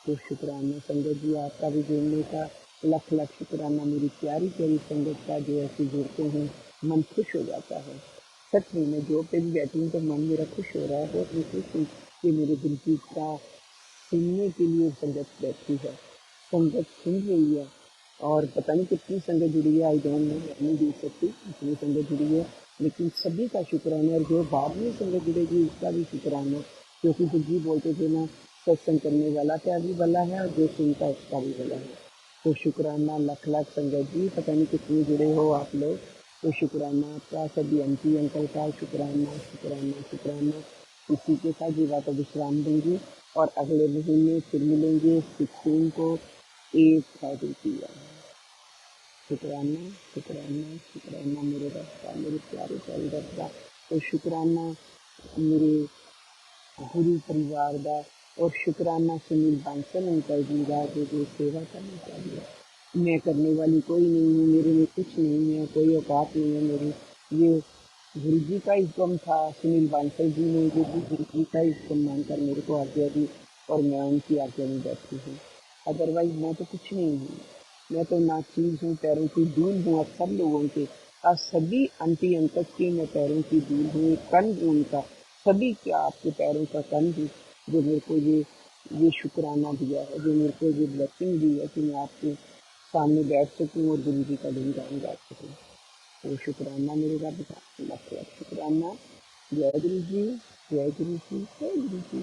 तो शुक्राना संगत जी, आपका भी जुड़ने का लख लख शुक्राना। मेरी प्यारी प्यारी संगत का जो ऐसे जुड़ते हैं मन खुश हो जाता है। सच में मैं जो पे भी बैठी हूँ तो मन मेरा खुश हो रहा है, बहुत मैं खुश हूँ कि मेरे दिल की का सुनने के लिए संगत बैठी है, संगत सुन रही है। और पता नहीं कितनी संगत जुड़ी है, आई डोंट नो, मैं नहीं देख सकती कितनी संगत जुड़ी है, लेकिन सभी का शुक्राना। और जो बाद में संगत जुड़ेगी उसका भी शुक्राना, क्योंकि गुरु जी बोलते थे ना, सत्संग करने वाला क्या भी भला है और जो सुनता है उसका भी भला है। तो शुक्राना लख लाख संगत जी, पता नहीं कितने जुड़े हो आप लोग। तो शुक्राना आपका, सभी आंटी अंकल का शुक्राना शुक्राना शुक्राना। इसी के साथ जीवा को विश्राम देंगे और अगले महीने फिर मिलेंगे 16 को 8:30 PM। शुक्राना शुक्राना शुक्राना मेरे रब का, मेरे प्यारे प्यारे रब का। तो शुक्राना मेरे गुरु परिवार का, और शुक्राना सुनील बांसल अंकल जी का जो सेवा करना चाहिए। मैं करने वाली कोई नहीं हूँ, मेरे में कुछ नहीं है, कोई औकात नहीं है मेरी। ये गुरु जी का हुक्म था, सुनील बांसल जी ने जो भी गुरु जी का हुक्म मानकर मेरे को आज्ञा दी और मैं उनकी आज्ञा में बैठी हूँ। अदरवाइज मैं तो कुछ नहीं हूँ, मैं तो ना चीज हूँ, पैरों की धूल हूँ। अब सब लोगों के, आज सभी आंटी अंकल की मैं पैरों की धूल हूँ, एक कण हूँ उनका, सभी क्या आपके पैरों का कण हूँ, जो मेरे को ये शुक्राना दिया है, जो मेरे को ये ब्लेसिंग दी है कि मैं आपके सामने बैठ सकूँ और गुरु जी का गुणगान गा सकूँ। तो शुक्राना मेरे रब का, लख लख शुक्राना। जय गुरु जी, जय गुरु जी, जय गुरु जी।